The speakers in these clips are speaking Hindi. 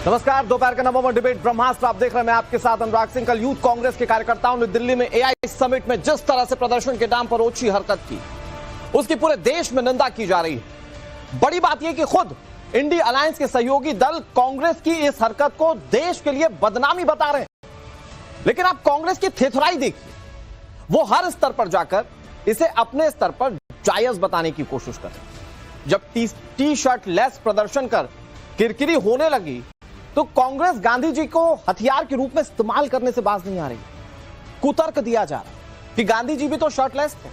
नमस्कार, दोपहर का नंबर डिबेट ब्रह्मास्त्र आप देख रहे हैं। मैं आपके साथ अनुराग सिंह। कल यूथ कांग्रेस के कार्यकर्ताओं ने दिल्ली में एआई समिट में जिस तरह से प्रदर्शन के नाम पर ओछी हरकत की, उसकी पूरे देश में निंदा की जा रही है। बड़ी बात यह कि खुद इंडी अलायंस के सहयोगी दल कांग्रेस की इस हरकत को देश के लिए बदनामी बता रहे हैं। लेकिन आप कांग्रेस की थेथराई देखिए, वो हर स्तर पर जाकर इसे अपने स्तर पर जायज बताने की कोशिश कर रहे हैं। जब टी शर्ट लेस प्रदर्शन कर किरकिरी होने लगी तो कांग्रेस गांधी जी को हथियार के रूप में इस्तेमाल करने से बाज नहीं आ रही। कुतर्क दिया जा रहा कि गांधी जी भी तो शर्टलेस थे,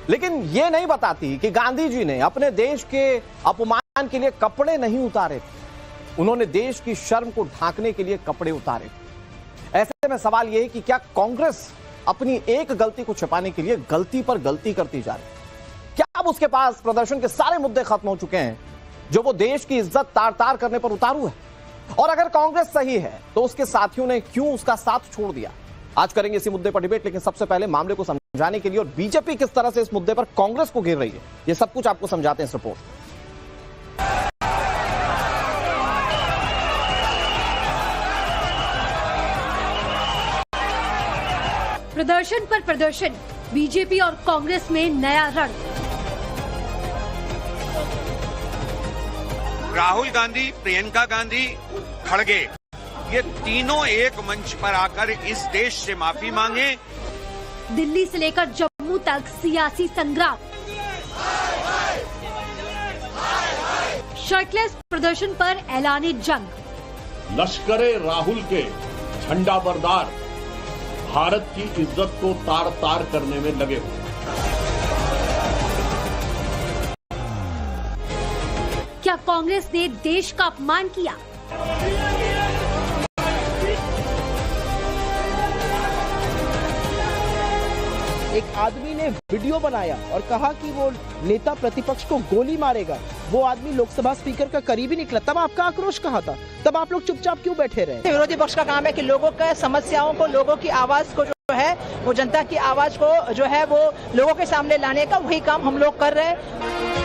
लेकिन यह नहीं बताती कि गांधी जी ने अपने देश के अपमान के लिए कपड़े नहीं उतारे थे, उन्होंने देश की शर्म को ढांकने के लिए कपड़े उतारे थे। ऐसे में सवाल यह है कि क्या कांग्रेस अपनी एक गलती को छिपाने के लिए गलती पर गलती करती जा रही है? क्या अब उसके पास प्रदर्शन के सारे मुद्दे खत्म हो चुके हैं जो वो देश की इज्जत तार तार करने पर उतारू है? और अगर कांग्रेस सही है तो उसके साथियों ने क्यों उसका साथ छोड़ दिया? आज करेंगे इसी मुद्दे पर डिबेट, लेकिन सबसे पहले मामले को समझाने के लिए और बीजेपी किस तरह से इस मुद्दे पर कांग्रेस को घेर रही है, यह सब कुछ आपको समझाते हैं इस रिपोर्ट। प्रदर्शन पर प्रदर्शन, बीजेपी और कांग्रेस में नया रण। राहुल गांधी, प्रियंका गांधी, खड़गे, ये तीनों एक मंच पर आकर इस देश से माफी मांगे। दिल्ली से लेकर जम्मू तक सियासी संग्राम। शर्टलेस प्रदर्शन पर ऐलाने जंग। लश्करे राहुल के झंडा बरदार भारत की इज्जत को तार तार करने में लगे हुए। क्या कांग्रेस ने देश का अपमान किया? एक आदमी ने वीडियो बनाया और कहा कि वो नेता प्रतिपक्ष को गोली मारेगा। वो आदमी लोकसभा स्पीकर का करीबी निकला, तब आपका आक्रोश कहाँ था? तब आप लोग चुपचाप क्यों बैठे रहे? विरोधी पक्ष का काम है कि लोगों के समस्याओं को, लोगों की आवाज को जो है, वो जनता की आवाज को जो है वो लोगों के सामने लाने का वही काम हम लोग कर रहे हैं।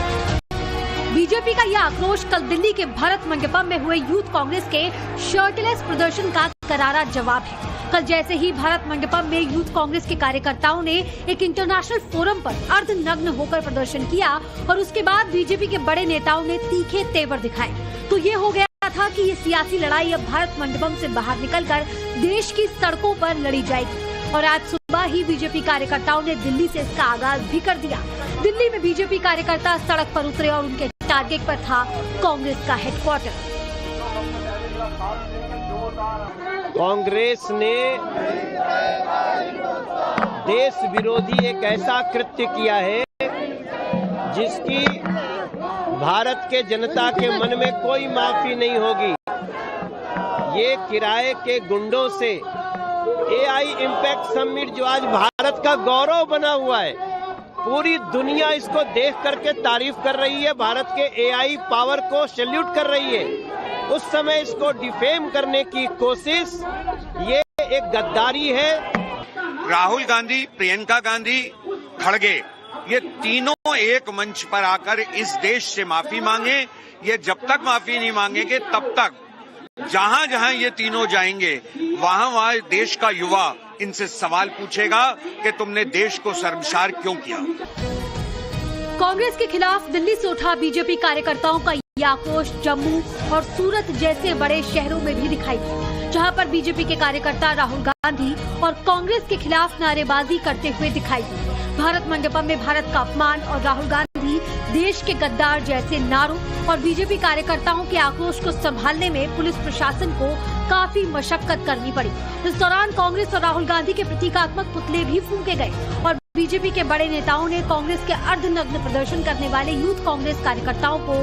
बीजेपी का यह आक्रोश कल दिल्ली के भारत मंडपम में हुए यूथ कांग्रेस के शर्टलेस प्रदर्शन का करारा जवाब है। कल जैसे ही भारत मंडपम में यूथ कांग्रेस के कार्यकर्ताओं ने एक इंटरनेशनल फोरम पर अर्धनग्न होकर प्रदर्शन किया और उसके बाद बीजेपी के बड़े नेताओं ने तीखे तेवर दिखाए, तो ये हो गया था कि ये सियासी लड़ाई अब भारत मंडपम से बाहर निकलकर देश की सड़कों पर लड़ी जाएगी। और आज सुबह ही बीजेपी कार्यकर्ताओं ने दिल्ली से इसका आगाज भी कर दिया। दिल्ली में बीजेपी कार्यकर्ता सड़क पर उतरे और उनके टारगेट पर था कांग्रेस का हेडक्वार्टर। कांग्रेस ने देश विरोधी एक ऐसा कृत्य किया है जिसकी भारत के जनता के मन में कोई माफी नहीं होगी। ये किराए के गुंडों से एआई इम्पैक्ट समिट जो आज भारत का गौरव बना हुआ है, पूरी दुनिया इसको देख करके तारीफ कर रही है, भारत के एआई पावर को सैल्यूट कर रही है। उस समय इसको डिफेम करने की कोशिश, ये एक गद्दारी है। राहुल गांधी, प्रियंका गांधी, खड़गे, ये तीनों एक मंच पर आकर इस देश से माफी मांगे। ये जब तक माफी नहीं मांगेंगे तब तक जहां जहां ये तीनों जाएंगे वहां वहां देश का युवा इनसे सवाल पूछेगा कि तुमने देश को शर्मसार क्यों किया। कांग्रेस के खिलाफ दिल्ली से उठा बीजेपी कार्यकर्ताओं का यह आक्रोश जम्मू और सूरत जैसे बड़े शहरों में भी दिखाई दिया, जहां पर बीजेपी के कार्यकर्ता राहुल गांधी और कांग्रेस के खिलाफ नारेबाजी करते हुए दिखाई दिए। भारत मंडपम में भारत का अपमान और राहुल गांधी देश के गद्दार जैसे नारों और बीजेपी कार्यकर्ताओं के आक्रोश को संभालने में पुलिस प्रशासन को काफी मशक्कत करनी पड़ी। इस दौरान कांग्रेस और राहुल गांधी के प्रतीकात्मक पुतले भी फूंके गए और बीजेपी के बड़े नेताओं ने कांग्रेस के अर्धनग्न प्रदर्शन करने वाले यूथ कांग्रेस कार्यकर्ताओं को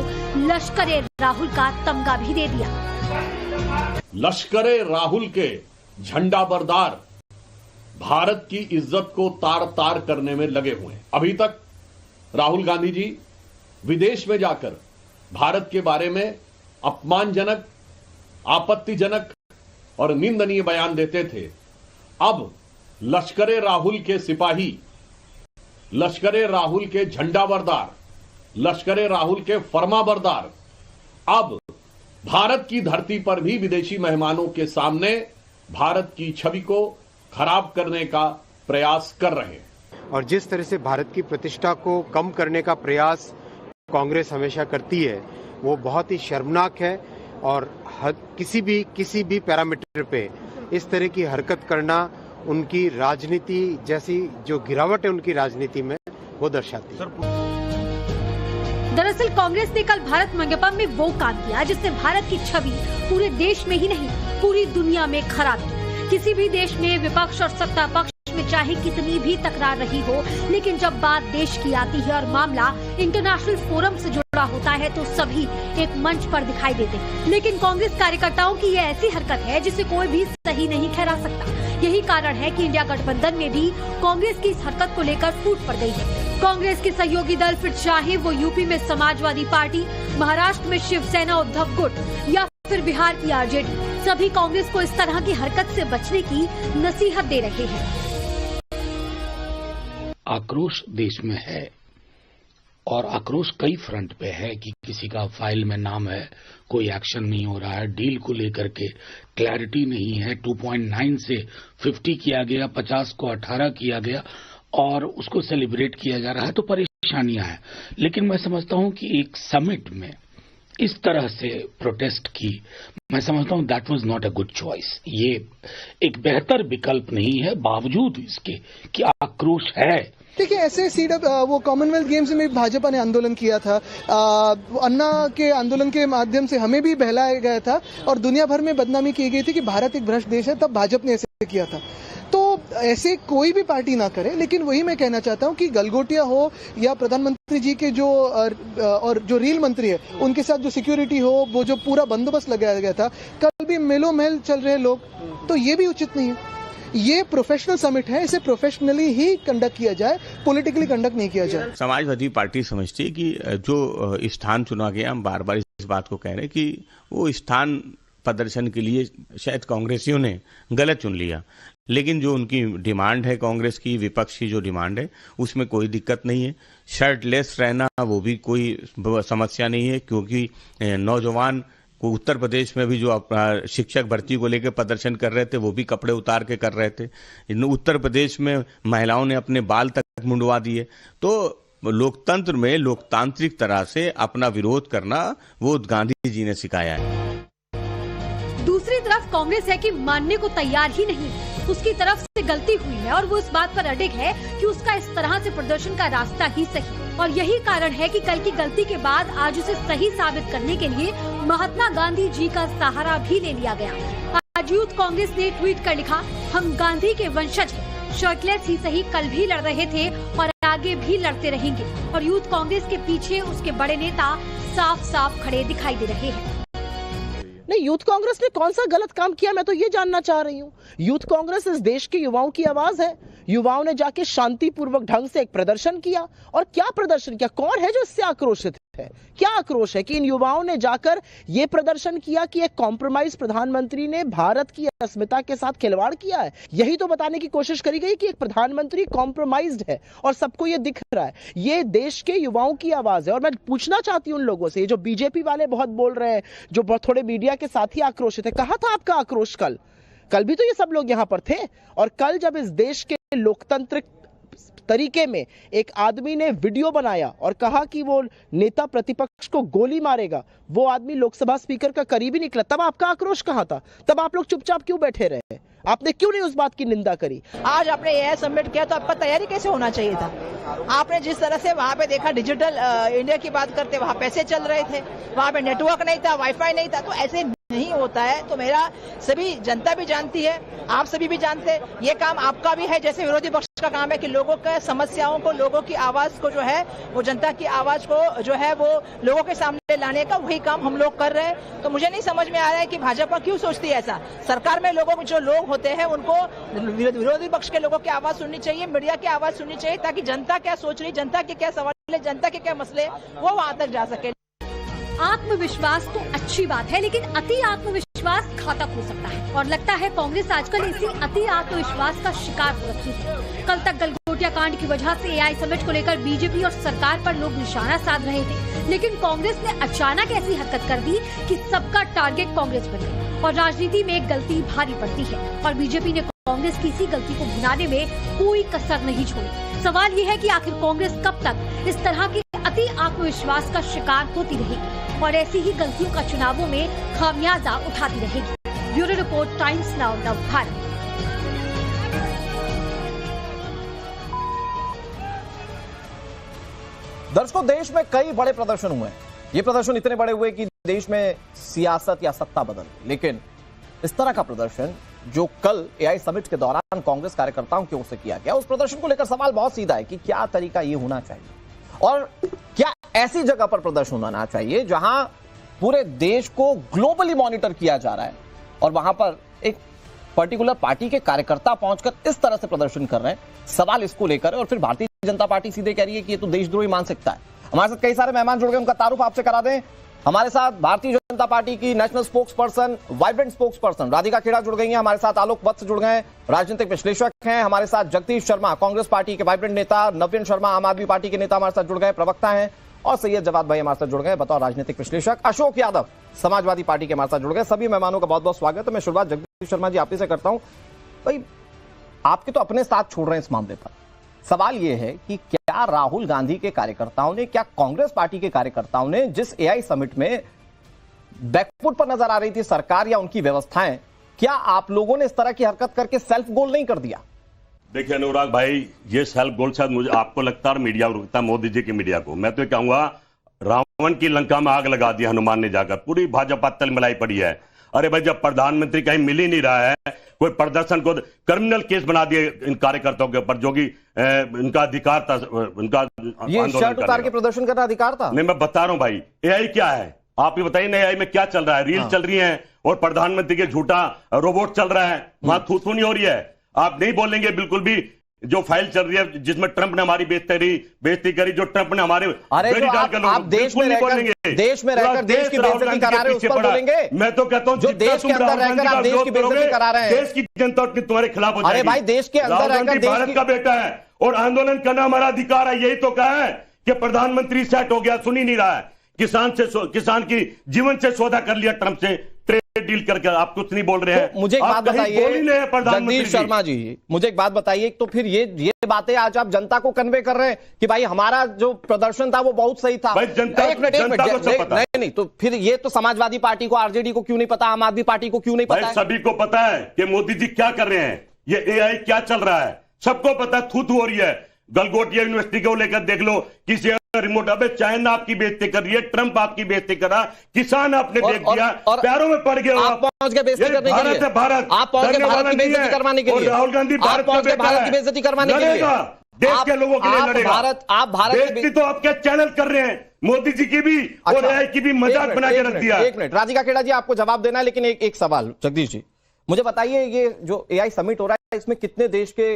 लश्करे राहुल का तमगा भी दे दिया। लश्करे राहुल के झंडा बरदार भारत की इज्जत को तार तार करने में लगे हुए हैं। अभी तक राहुल गांधी जी विदेश में जाकर भारत के बारे में अपमानजनक, आपत्तिजनक और निंदनीय बयान देते थे। अब लश्करे राहुल के सिपाही, लश्करे राहुल के झंडा बरदार, लश्करे राहुल के फरमाबरदार अब भारत की धरती पर भी विदेशी मेहमानों के सामने भारत की छवि को खराब करने का प्रयास कर रहे हैं। और जिस तरह से भारत की प्रतिष्ठा को कम करने का प्रयास कांग्रेस हमेशा करती है, वो बहुत ही शर्मनाक है। और किसी भी पैरामीटर पे इस तरह की हरकत करना उनकी राजनीति जैसी जो गिरावट है उनकी राजनीति में वो दर्शाती है। दरअसल कांग्रेस ने कल भारत मंडपम में वो काम किया जिससे भारत की छवि पूरे देश में ही नहीं पूरी दुनिया में खराब की। किसी भी देश में विपक्ष और सत्ता पक्ष में चाहे कितनी भी तकरार रही हो, लेकिन जब बात देश की आती है और मामला इंटरनेशनल फोरम से जुड़ा होता है तो सभी एक मंच पर दिखाई देते हैं। लेकिन कांग्रेस कार्यकर्ताओं की ये ऐसी हरकत है जिसे कोई भी सही नहीं ठहरा सकता। यही कारण है कि इंडिया गठबंधन में भी कांग्रेस की इस हरकत को लेकर फूट पड़ गई है। कांग्रेस के सहयोगी दल फिर चाहे वो यूपी में समाजवादी पार्टी, महाराष्ट्र में शिवसेना उद्धव गुट या फिर बिहार की आरजेडी, सभी कांग्रेस को इस तरह की हरकत से बचने की नसीहत दे रहे हैं। आक्रोश देश में है और आक्रोश कई फ्रंट पे है कि किसी का फाइल में नाम है, कोई एक्शन नहीं हो रहा है, डील को लेकर के क्लैरिटी नहीं है, 2.9 से 50 किया गया, 50 को 18 किया गया और उसको सेलिब्रेट किया जा रहा है, तो परेशानियां हैं। लेकिन मैं समझता हूं कि एक समिट में इस तरह से प्रोटेस्ट की, मैं समझता हूं that was not a good choice. ये एक बेहतर विकल्प नहीं है, बावजूद इसके कि आक्रोश है। देखिए, ऐसे वो कॉमनवेल्थ गेम्स में भाजपा ने आंदोलन किया था, अन्ना के आंदोलन के माध्यम से हमें भी बहलाया गया था और दुनिया भर में बदनामी की गई थी कि भारत एक भ्रष्ट देश है, तब भाजपा ने ऐसे किया था। तो ऐसे कोई भी पार्टी ना करे, लेकिन वही मैं कहना चाहता हूं कि गलगोटिया हो या प्रधानमंत्री जी के जो और जो रेल मंत्री है उनके साथ जो सिक्योरिटी हो, वो जो पूरा बंदोबस्त लगाया गया था, कल भी मेलो मेल चल रहे लोग, तो ये भी उचित नहीं है। ये प्रोफेशनल समिट है, इसे प्रोफेशनली ही कंडक्ट किया जाए, पॉलिटिकली कंडक्ट नहीं किया जाए। समाजवादी पार्टी समझती है कि जो स्थान चुना गया, हम बार बार इस बात को कह रहे हैं कि वो स्थान प्रदर्शन के लिए शायद कांग्रेसियों ने गलत चुन लिया, लेकिन जो उनकी डिमांड है, कांग्रेस की विपक्ष की जो डिमांड है, उसमें कोई दिक्कत नहीं है। शर्टलेस रहना वो भी कोई समस्या नहीं है, क्योंकि नौजवान को उत्तर प्रदेश में भी जो शिक्षक भर्ती को लेकर प्रदर्शन कर रहे थे, वो भी कपड़े उतार के कर रहे थे। उत्तर प्रदेश में महिलाओं ने अपने बाल तक मुंडवा दिए। तो लोकतंत्र में लोकतांत्रिक तरह से अपना विरोध करना वो गांधी जी ने सिखाया है। दूसरी तरफ कांग्रेस है कि मानने को तैयार ही नहीं, उसकी तरफ से गलती हुई है और वो इस बात पर अडिग है कि उसका इस तरह से प्रदर्शन का रास्ता ही सही। और यही कारण है कि कल की गलती के बाद आज उसे सही साबित करने के लिए महात्मा गांधी जी का सहारा भी ले लिया गया। आज यूथ कांग्रेस ने ट्वीट कर लिखा, हम गांधी के वंशज हैं, शर्टलेस ही सही कल भी लड़ रहे थे और आगे भी लड़ते रहेंगे। और यूथ कांग्रेस के पीछे उसके बड़े नेता साफ साफ खड़े दिखाई दे रहे हैं। नहीं, यूथ कांग्रेस ने कौन सा गलत काम किया, मैं तो ये जानना चाह रही हूँ। यूथ कांग्रेस इस देश के युवाओं की आवाज है। युवाओं ने जाके शांतिपूर्वक ढंग से एक प्रदर्शन किया। और क्या प्रदर्शन किया, कौन है जो इससे आक्रोशित है, क्या आक्रोश है कि इन युवाओं ने जाकर ये प्रदर्शन किया कि एक कॉम्प्रोमाइज प्रधानमंत्री ने भारत की अस्मिता के साथ खिलवाड़ किया है। यही तो बताने की कोशिश करी गई कि एक प्रधानमंत्री कॉम्प्रोमाइज्ड है और सबको ये दिख रहा है। ये देश के युवाओं की आवाज है। और मैं पूछना चाहती हूं उन लोगों से, जो बीजेपी वाले बहुत बोल रहे हैं, जो थोड़े मीडिया के साथ ही आक्रोशित है, कहां था आपका आक्रोश कल भी तो ये सब लोग यहां पर थे। और कल जब इस देश के लोकतांत्रिक तरीके में एक आदमी ने वीडियो बनाया और कहा कि वो नेता प्रतिपक्ष को गोली मारेगा, वो आदमी लोकसभा स्पीकर का करीबी निकला, तब आपका आक्रोश कहां था? तब आप लोग चुपचाप क्यों बैठे रहे? आपने क्यों नहीं उस बात की निंदा करी? आज आपने यह सबमिट किया तो आपका तैयारी कैसे होना चाहिए था? आपने जिस तरह से वहां पे देखा, डिजिटल इंडिया की बात करते, वहां पैसे चल रहे थे, वहां पे नेटवर्क नहीं था, वाईफाई नहीं था, तो ऐसे नहीं होता है। तो मेरा सभी जनता भी जानती है, आप सभी भी जानते हैं, ये काम आपका भी है, जैसे विरोधी पक्ष का काम है कि लोगों के समस्याओं को, लोगों की आवाज को जो है, वो जनता की आवाज को जो है वो लोगों के सामने लाने का वही काम हम लोग कर रहे हैं। तो मुझे नहीं समझ में आ रहा है कि भाजपा क्यों सोचती है ऐसा। सरकार में लोगों जो लोग होते हैं उनको विरोधी पक्ष के लोगों की आवाज सुननी चाहिए, मीडिया की आवाज सुननी चाहिए, ताकि जनता क्या सोच रही, जनता के क्या सवाल है, जनता के क्या मसले, वो वहां तक जा सके। आत्मविश्वास तो अच्छी बात है, लेकिन अति आत्मविश्वास घातक हो सकता है और लगता है कांग्रेस आजकल इसी अति आत्मविश्वास का शिकार हो रही है। कल तक गलगोटिया कांड की वजह से एआई समिट को लेकर बीजेपी और सरकार पर लोग निशाना साध रहे थे, लेकिन कांग्रेस ने अचानक ऐसी हरकत कर दी कि सबका टारगेट कांग्रेस बन गई और राजनीति में गलती भारी पड़ती है और बीजेपी ने कांग्रेस की इसी गलती को भुनाने में कोई कसर नहीं छोड़ी। सवाल ये है कि आखिर कांग्रेस कब तक इस तरह के अति आत्मविश्वास का शिकार होती रहेगी और ऐसी ही गलतियों का चुनावों में खामियाजा उठाती रहेगी। ब्यूरो रिपोर्ट, टाइम्स नाउ नव भारत। दर्शकों, देश में कई बड़े प्रदर्शन हुए हैं। ये प्रदर्शन इतने बड़े हुए कि देश में सियासत या सत्ता बदल, लेकिन इस तरह का प्रदर्शन जो कल एआई समिट के दौरान कांग्रेस कार्यकर्ताओं की ओर से किया गया, उस प्रदर्शन को लेकर सवाल बहुत सीधा है कि क्या तरीका ये होना चाहिए और क्या ऐसी जगह पर प्रदर्शन होना चाहिए जहां पूरे देश को ग्लोबली मॉनिटर किया जा रहा है और वहां पर एक पर्टिकुलर पार्टी के कार्यकर्ता पहुंचकर इस तरह से प्रदर्शन कर रहे हैं। सवाल इसको लेकर, और फिर भारतीय जनता पार्टी सीधे कह रही है कि ये तो देशद्रोही मानसिकता है। हमारे साथ कई सारे मेहमान जुड़ गए, उनका तारुफ आपसे करा दें। हमारे साथ भारतीय जनता पार्टी की national spokesperson, vibrant spokesperson Radhika Khera जुड़ गई हैं। हमारे साथ आलोक वत्स जुड़ गए, राजनीतिक विश्लेषक हैं। हमारे साथ जगदीश शर्मा, कांग्रेस पार्टी के वाइब्रेंट नेता, नवीन शर्मा, आम आदमी पार्टी के नेता हमारे साथ जुड़ गए, प्रवक्ता हैं, और सैयद जवाद भाई हमारे साथ जुड़ गए बतौर राजनीतिक विश्लेषक। अशोक यादव समाजवादी पार्टी के हमारे साथ जुड़ गए। सभी मेहमानों का बहुत बहुत स्वागत है। मैं शुरुआत जगदीश शर्मा जी आप ही से करता हूं। भाई, आपके तो अपने साथ छोड़ रहे हैं इस मामले पर। सवाल यह है कि क्या राहुल गांधी के कार्यकर्ताओं ने, क्या कांग्रेस पार्टी के कार्यकर्ताओं ने, जिस एआई समिट में बैकफुट पर नजर आ रही थी सरकार या उनकी व्यवस्थाएं, क्या आप लोगों ने इस तरह की हरकत करके सेल्फ गोल नहीं कर दिया? देखिए अनुराग भाई, ये सेल्फ गोल शायद मुझे आपको लगता है और मीडिया को लगता है, मोदी जी की मीडिया को। मैं तो कहूंगा रावण की लंका में आग लगा दी हनुमान ने जाकर, पूरी भाजपा तलमलाई पड़ी है। अरे भाई, जब प्रधानमंत्री कहीं मिल ही नहीं रहा है, कोई प्रदर्शन को क्रिमिनल केस बना दिए इन कार्यकर्ताओं के ऊपर, जो कि इनका अधिकार था, उनका ये शर्ट उतार के प्रदर्शन करना अधिकार था। नहीं, मैं बता रहा हूं भाई, एआई क्या है आप ये बताइए ना। एआई में क्या चल रहा है? रील चल रही है और प्रधानमंत्री के झूठा रोबोट चल रहा है, वहां थू नहीं हो रही है। आप नहीं बोलेंगे बिल्कुल भी। जो फाइल चल रही है जिसमें ट्रंप ने हमारी बेइज्जती करी, जो ट्रंप ने हमारे आप देश में रहकर देश की बेइज्जती करा रहे हैं, उस पर बोलेंगे? मैं तो कहता हूं, जो देश के अंदर रहकर आप देश की बेइज्जती करा रहे हैं, देश की जनता तुम्हारे खिलाफ हो जाएगी। अरे भाई, देश के अंदर रहकर भारत का बेटा है और आंदोलन करना हमारा अधिकार है। यही तो कहा है कि प्रधानमंत्री सेट हो गया, सुन ही नहीं रहा है। किसान की जीवन से सौदा कर लिया ट्रंप से, ट्रेड डील करके। आप कुछ नहीं बोल रहे हैं। तो मुझे एक बात बताइए जगदीश शर्मा जी, मुझे एक बात बताइए, तो फिर ये बातें आज आप जनता को कन्वे कर रहे हैं कि भाई हमारा जो प्रदर्शन था वो बहुत सही था। भाई जनता नहीं, तो फिर ये तो समाजवादी पार्टी को, आरजेडी को क्यों नहीं पता, आम आदमी पार्टी को क्यों नहीं पता? सभी को पता है कि मोदी जी क्या कर रहे हैं, ये एआई क्या चल रहा है, सबको पता है। थू हो रही है। गलगोटिया यूनिवर्सिटी को लेकर देख लो, किसी रिमोट, अबे चाइना आपकी बेइज्जती कर रही है, ट्रंप आपकी बेइज्जती कर रहा, किसान आपने देख दिया, पैरों में पड़ गए। आप पहुंच गए बेइज्जती करने के लिए। भारत आप पहुंच गए भारत की बेइज्जती करवाने के लिए। राहुल गांधी भारत की बेइज्जती करवाने के लिए, देश के लोगों के लिए लड़ेगा। आप भारत बेइज्जती तो आपके चैनल कर रहे हैं, मोदी जी की भी और एआई की भी मजाक बना के रख दिया। एक मिनट राधिका खेड़ा जी, आपको जवाब देना है, लेकिन एक सवाल जगदीश जी, मुझे बताइए, ये जो एआई समिट हो रहा है इसमें कितने देश के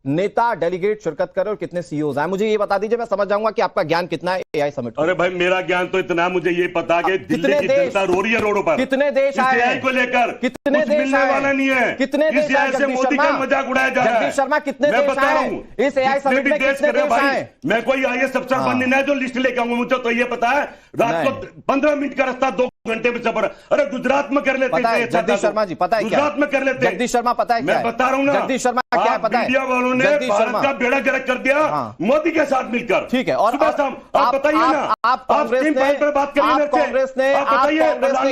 नेता डेलीगेट शिरकत कर रहे और कितने सीईओज आए? मुझे ये बता दीजिए, मैं समझ जाऊंगा कि आपका ज्ञान कितना है एआई समिट। अरे भाई, मेरा ज्ञान तो इतना है, मुझे ये पता कि दिल्ली की जनता रो रही है रोडों पर। कितने देश आए एआई को लेकर? कितने देश मिलने वाला नहीं है। कितने देश आए? से मोदी का मजाक उड़ाया जा रहा है। जगदीश शर्मा, कितने देश आए इस एआई समिट में? कितने देश आए? मैं कोई आईएएस अफसर बनने नहीं जो लिस्ट लेकर आऊंगा, मुझे तो ये पता है। रात को 15 मिनट का रास्ता 2 घंटे में सफर। अरे गुजरात में कर लेते हैं जगदीश शर्मा जी, पता है क्या? गुजरात में कर लेते हैं। जगदीश शर्मा पता है क्या? मैं बता रहा हूं ना, जगदीश शर्मा क्या है पता है? मीडिया वालों ने भारत का बेड़ा गर्क कर दिया मोदी के साथ मिलकर। ठीक है, और आप बताइए ना, आप कांग्रेस ने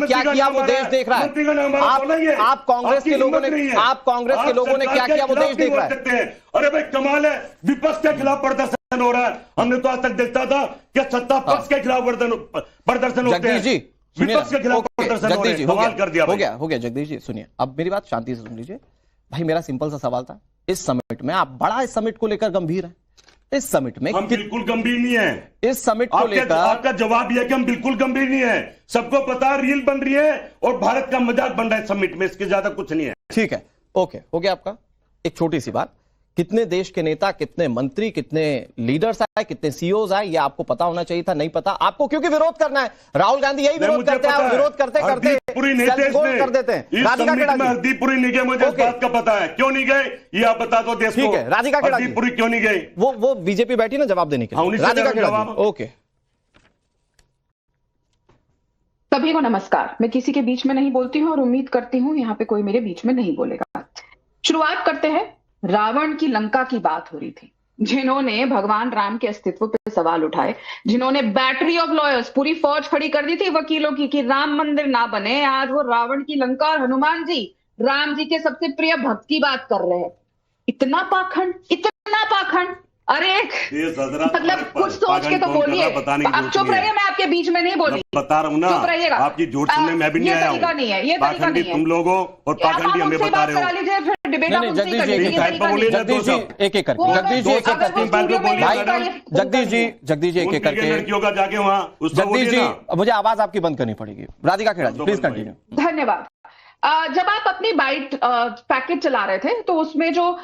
क्या किया वो देश देख रहा है। आप कांग्रेस के लोगों ने क्या किया वो देश देख रहा है। अरे भाई कमाल है, विपक्ष के खिलाफ प्रदर्शन हो रहा है। हमने तो आज तक देखता था कि सत्ता पक्ष के खिलाफ प्रदर्शन होते हैं, विपक्ष के खिलाफ प्रदर्शन हो रहे हैं। कमाल कर दिया। हो गया जगदीश जी, सुनिए अब मेरी बात शांति से सुन लीजिए। भाई मेरा सिंपल सा सवाल था, इस समिट में आप बड़ा इस समिट को लेकर गंभीर हैं। इस समिट में हम बिल्कुल गंभीर नहीं है। इस समिट को लेकर आपका जवाब यह है कि हम बिल्कुल गंभीर नहीं है। सबको पता है रील बन रही है और भारत का मजाक बन रहा है समिट में, इसके ज्यादा कुछ नहीं है। ठीक है, ओके, हो गया आपका। एक छोटी सी बात, कितने देश के नेता, कितने मंत्री, कितने लीडर्स आए, कितने सीईओज आए, ये आपको पता होना चाहिए था, नहीं पता आपको, क्योंकि विरोध करना है। राहुल गांधी यही विरोध करते हैं, विरोध करते करते कर देते हैं। राधिका खेड़ा जी हरदीपुरी नहीं गए, मुझे इस बात का पता है। क्यों नहीं गए ये आप बता दो देश को। ठीक है, राधिका खेड़ा जी हरदीपुरी क्यों नहीं गए? वो बीजेपी बैठी ना जवाब देने के लिए। राधिका खेड़ा जी, ओके, सभी को नमस्कार। मैं किसी के बीच में नहीं बोलती हूँ और उम्मीद करती हूँ यहाँ पे कोई मेरे बीच में नहीं बोलेगा। शुरुआत करते हैं। रावण की लंका की बात हो रही थी, जिन्होंने भगवान राम के अस्तित्व पे सवाल उठाए, जिन्होंने बैटरी ऑफ लॉयर्स, पूरी फौज खड़ी कर दी थी वकीलों की कि राम मंदिर ना बने, आज वो रावण की लंका और हनुमान जी राम जी के सबसे प्रिय भक्त की बात कर रहे हैं। इतना पाखंड, इतना पाखंड। अरे मतलब कुछ सोच के तो बोलिए। आप चुप रहिए, मैं आपके बीच में नहीं बोली, बता रहा हूँ ना, चुप रहिएगा। आपकी झूठ सुनने मैं भी नहीं आया हूँ। नहीं है ये तरीका नहीं है। तुम लोगों और पाखंडी हमें बता रहे हो। जगदीश जी एक एक करके, जगदीश जी एक एक करके, लड़कियों का जाके वहाँ जगदीश जी मुझे आवाज आपकी बंद करनी पड़ेगी। राधिका खेड़ा जी प्लीज कंटिन्यू। धन्यवाद। जब आप अपनी बाइट पैकेज चला रहे थे तो उसमें जो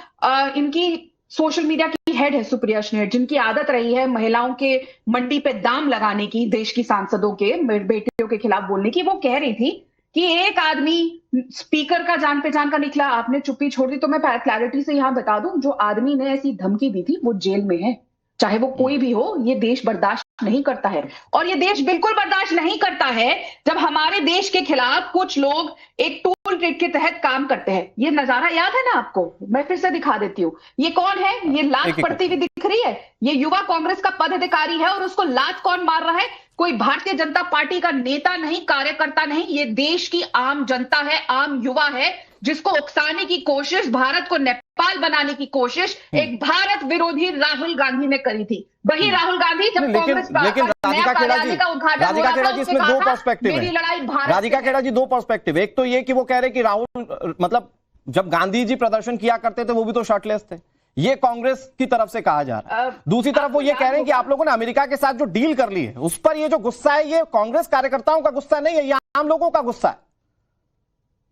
इनकी सोशल मीडिया की हेड है सुप्रिया श्रीनेट, जिनकी आदत रही है महिलाओं के मंडी पे दाम लगाने की, देश की सांसदों के बेटियों के खिलाफ बोलने की, वो कह रही थी कि एक आदमी स्पीकर का जान पहचान का निकला, आपने चुप्पी छोड़ दी। तो मैं क्लैरिटी से यहां बता दूं, जो आदमी ने ऐसी धमकी दी थी वो जेल में है, चाहे वो कोई भी हो। ये देश बर्दाश्त नहीं करता है, और ये देश बिल्कुल बर्दाश्त नहीं करता है जब हमारे देश के खिलाफ कुछ लोग एक टूल किट के तहत काम करते हैं। ये नजारा याद है ना आपको? मैं फिर से दिखा देती हूँ। ये कौन है? ये लात पड़ती हुई दिख रही है, ये युवा कांग्रेस का पदाधिकारी है। और उसको लात कौन मार रहा है? कोई भारतीय जनता पार्टी का नेता नहीं, कार्यकर्ता नहीं, ये देश की आम जनता है, आम युवा है, जिसको उकसाने की कोशिश, भारत को नेपाल बनाने की कोशिश एक भारत विरोधी राहुल गांधी ने करी थी। वही राहुल गांधी जब कांग्रेस लेकिन राधिका खेड़ा जी, राधिका खेड़ा जी इसमें दो पर्सपेक्टिव है। राधिका खेड़ा जी दो पर्सपेक्टिव। एक तो ये कि वो कह रहे कि राहुल मतलब जब गांधी जी प्रदर्शन किया करते थे वो भी तो शर्टलेस थे, ये कांग्रेस की तरफ से कहा जा रहा है। दूसरी तरफ वो ये कह रहे हैं कि आप लोगों ने अमेरिका के साथ जो डील कर ली है उस पर ये जो गुस्सा है, ये कांग्रेस कार्यकर्ताओं का गुस्सा नहीं है, ये आम लोगों का गुस्सा है।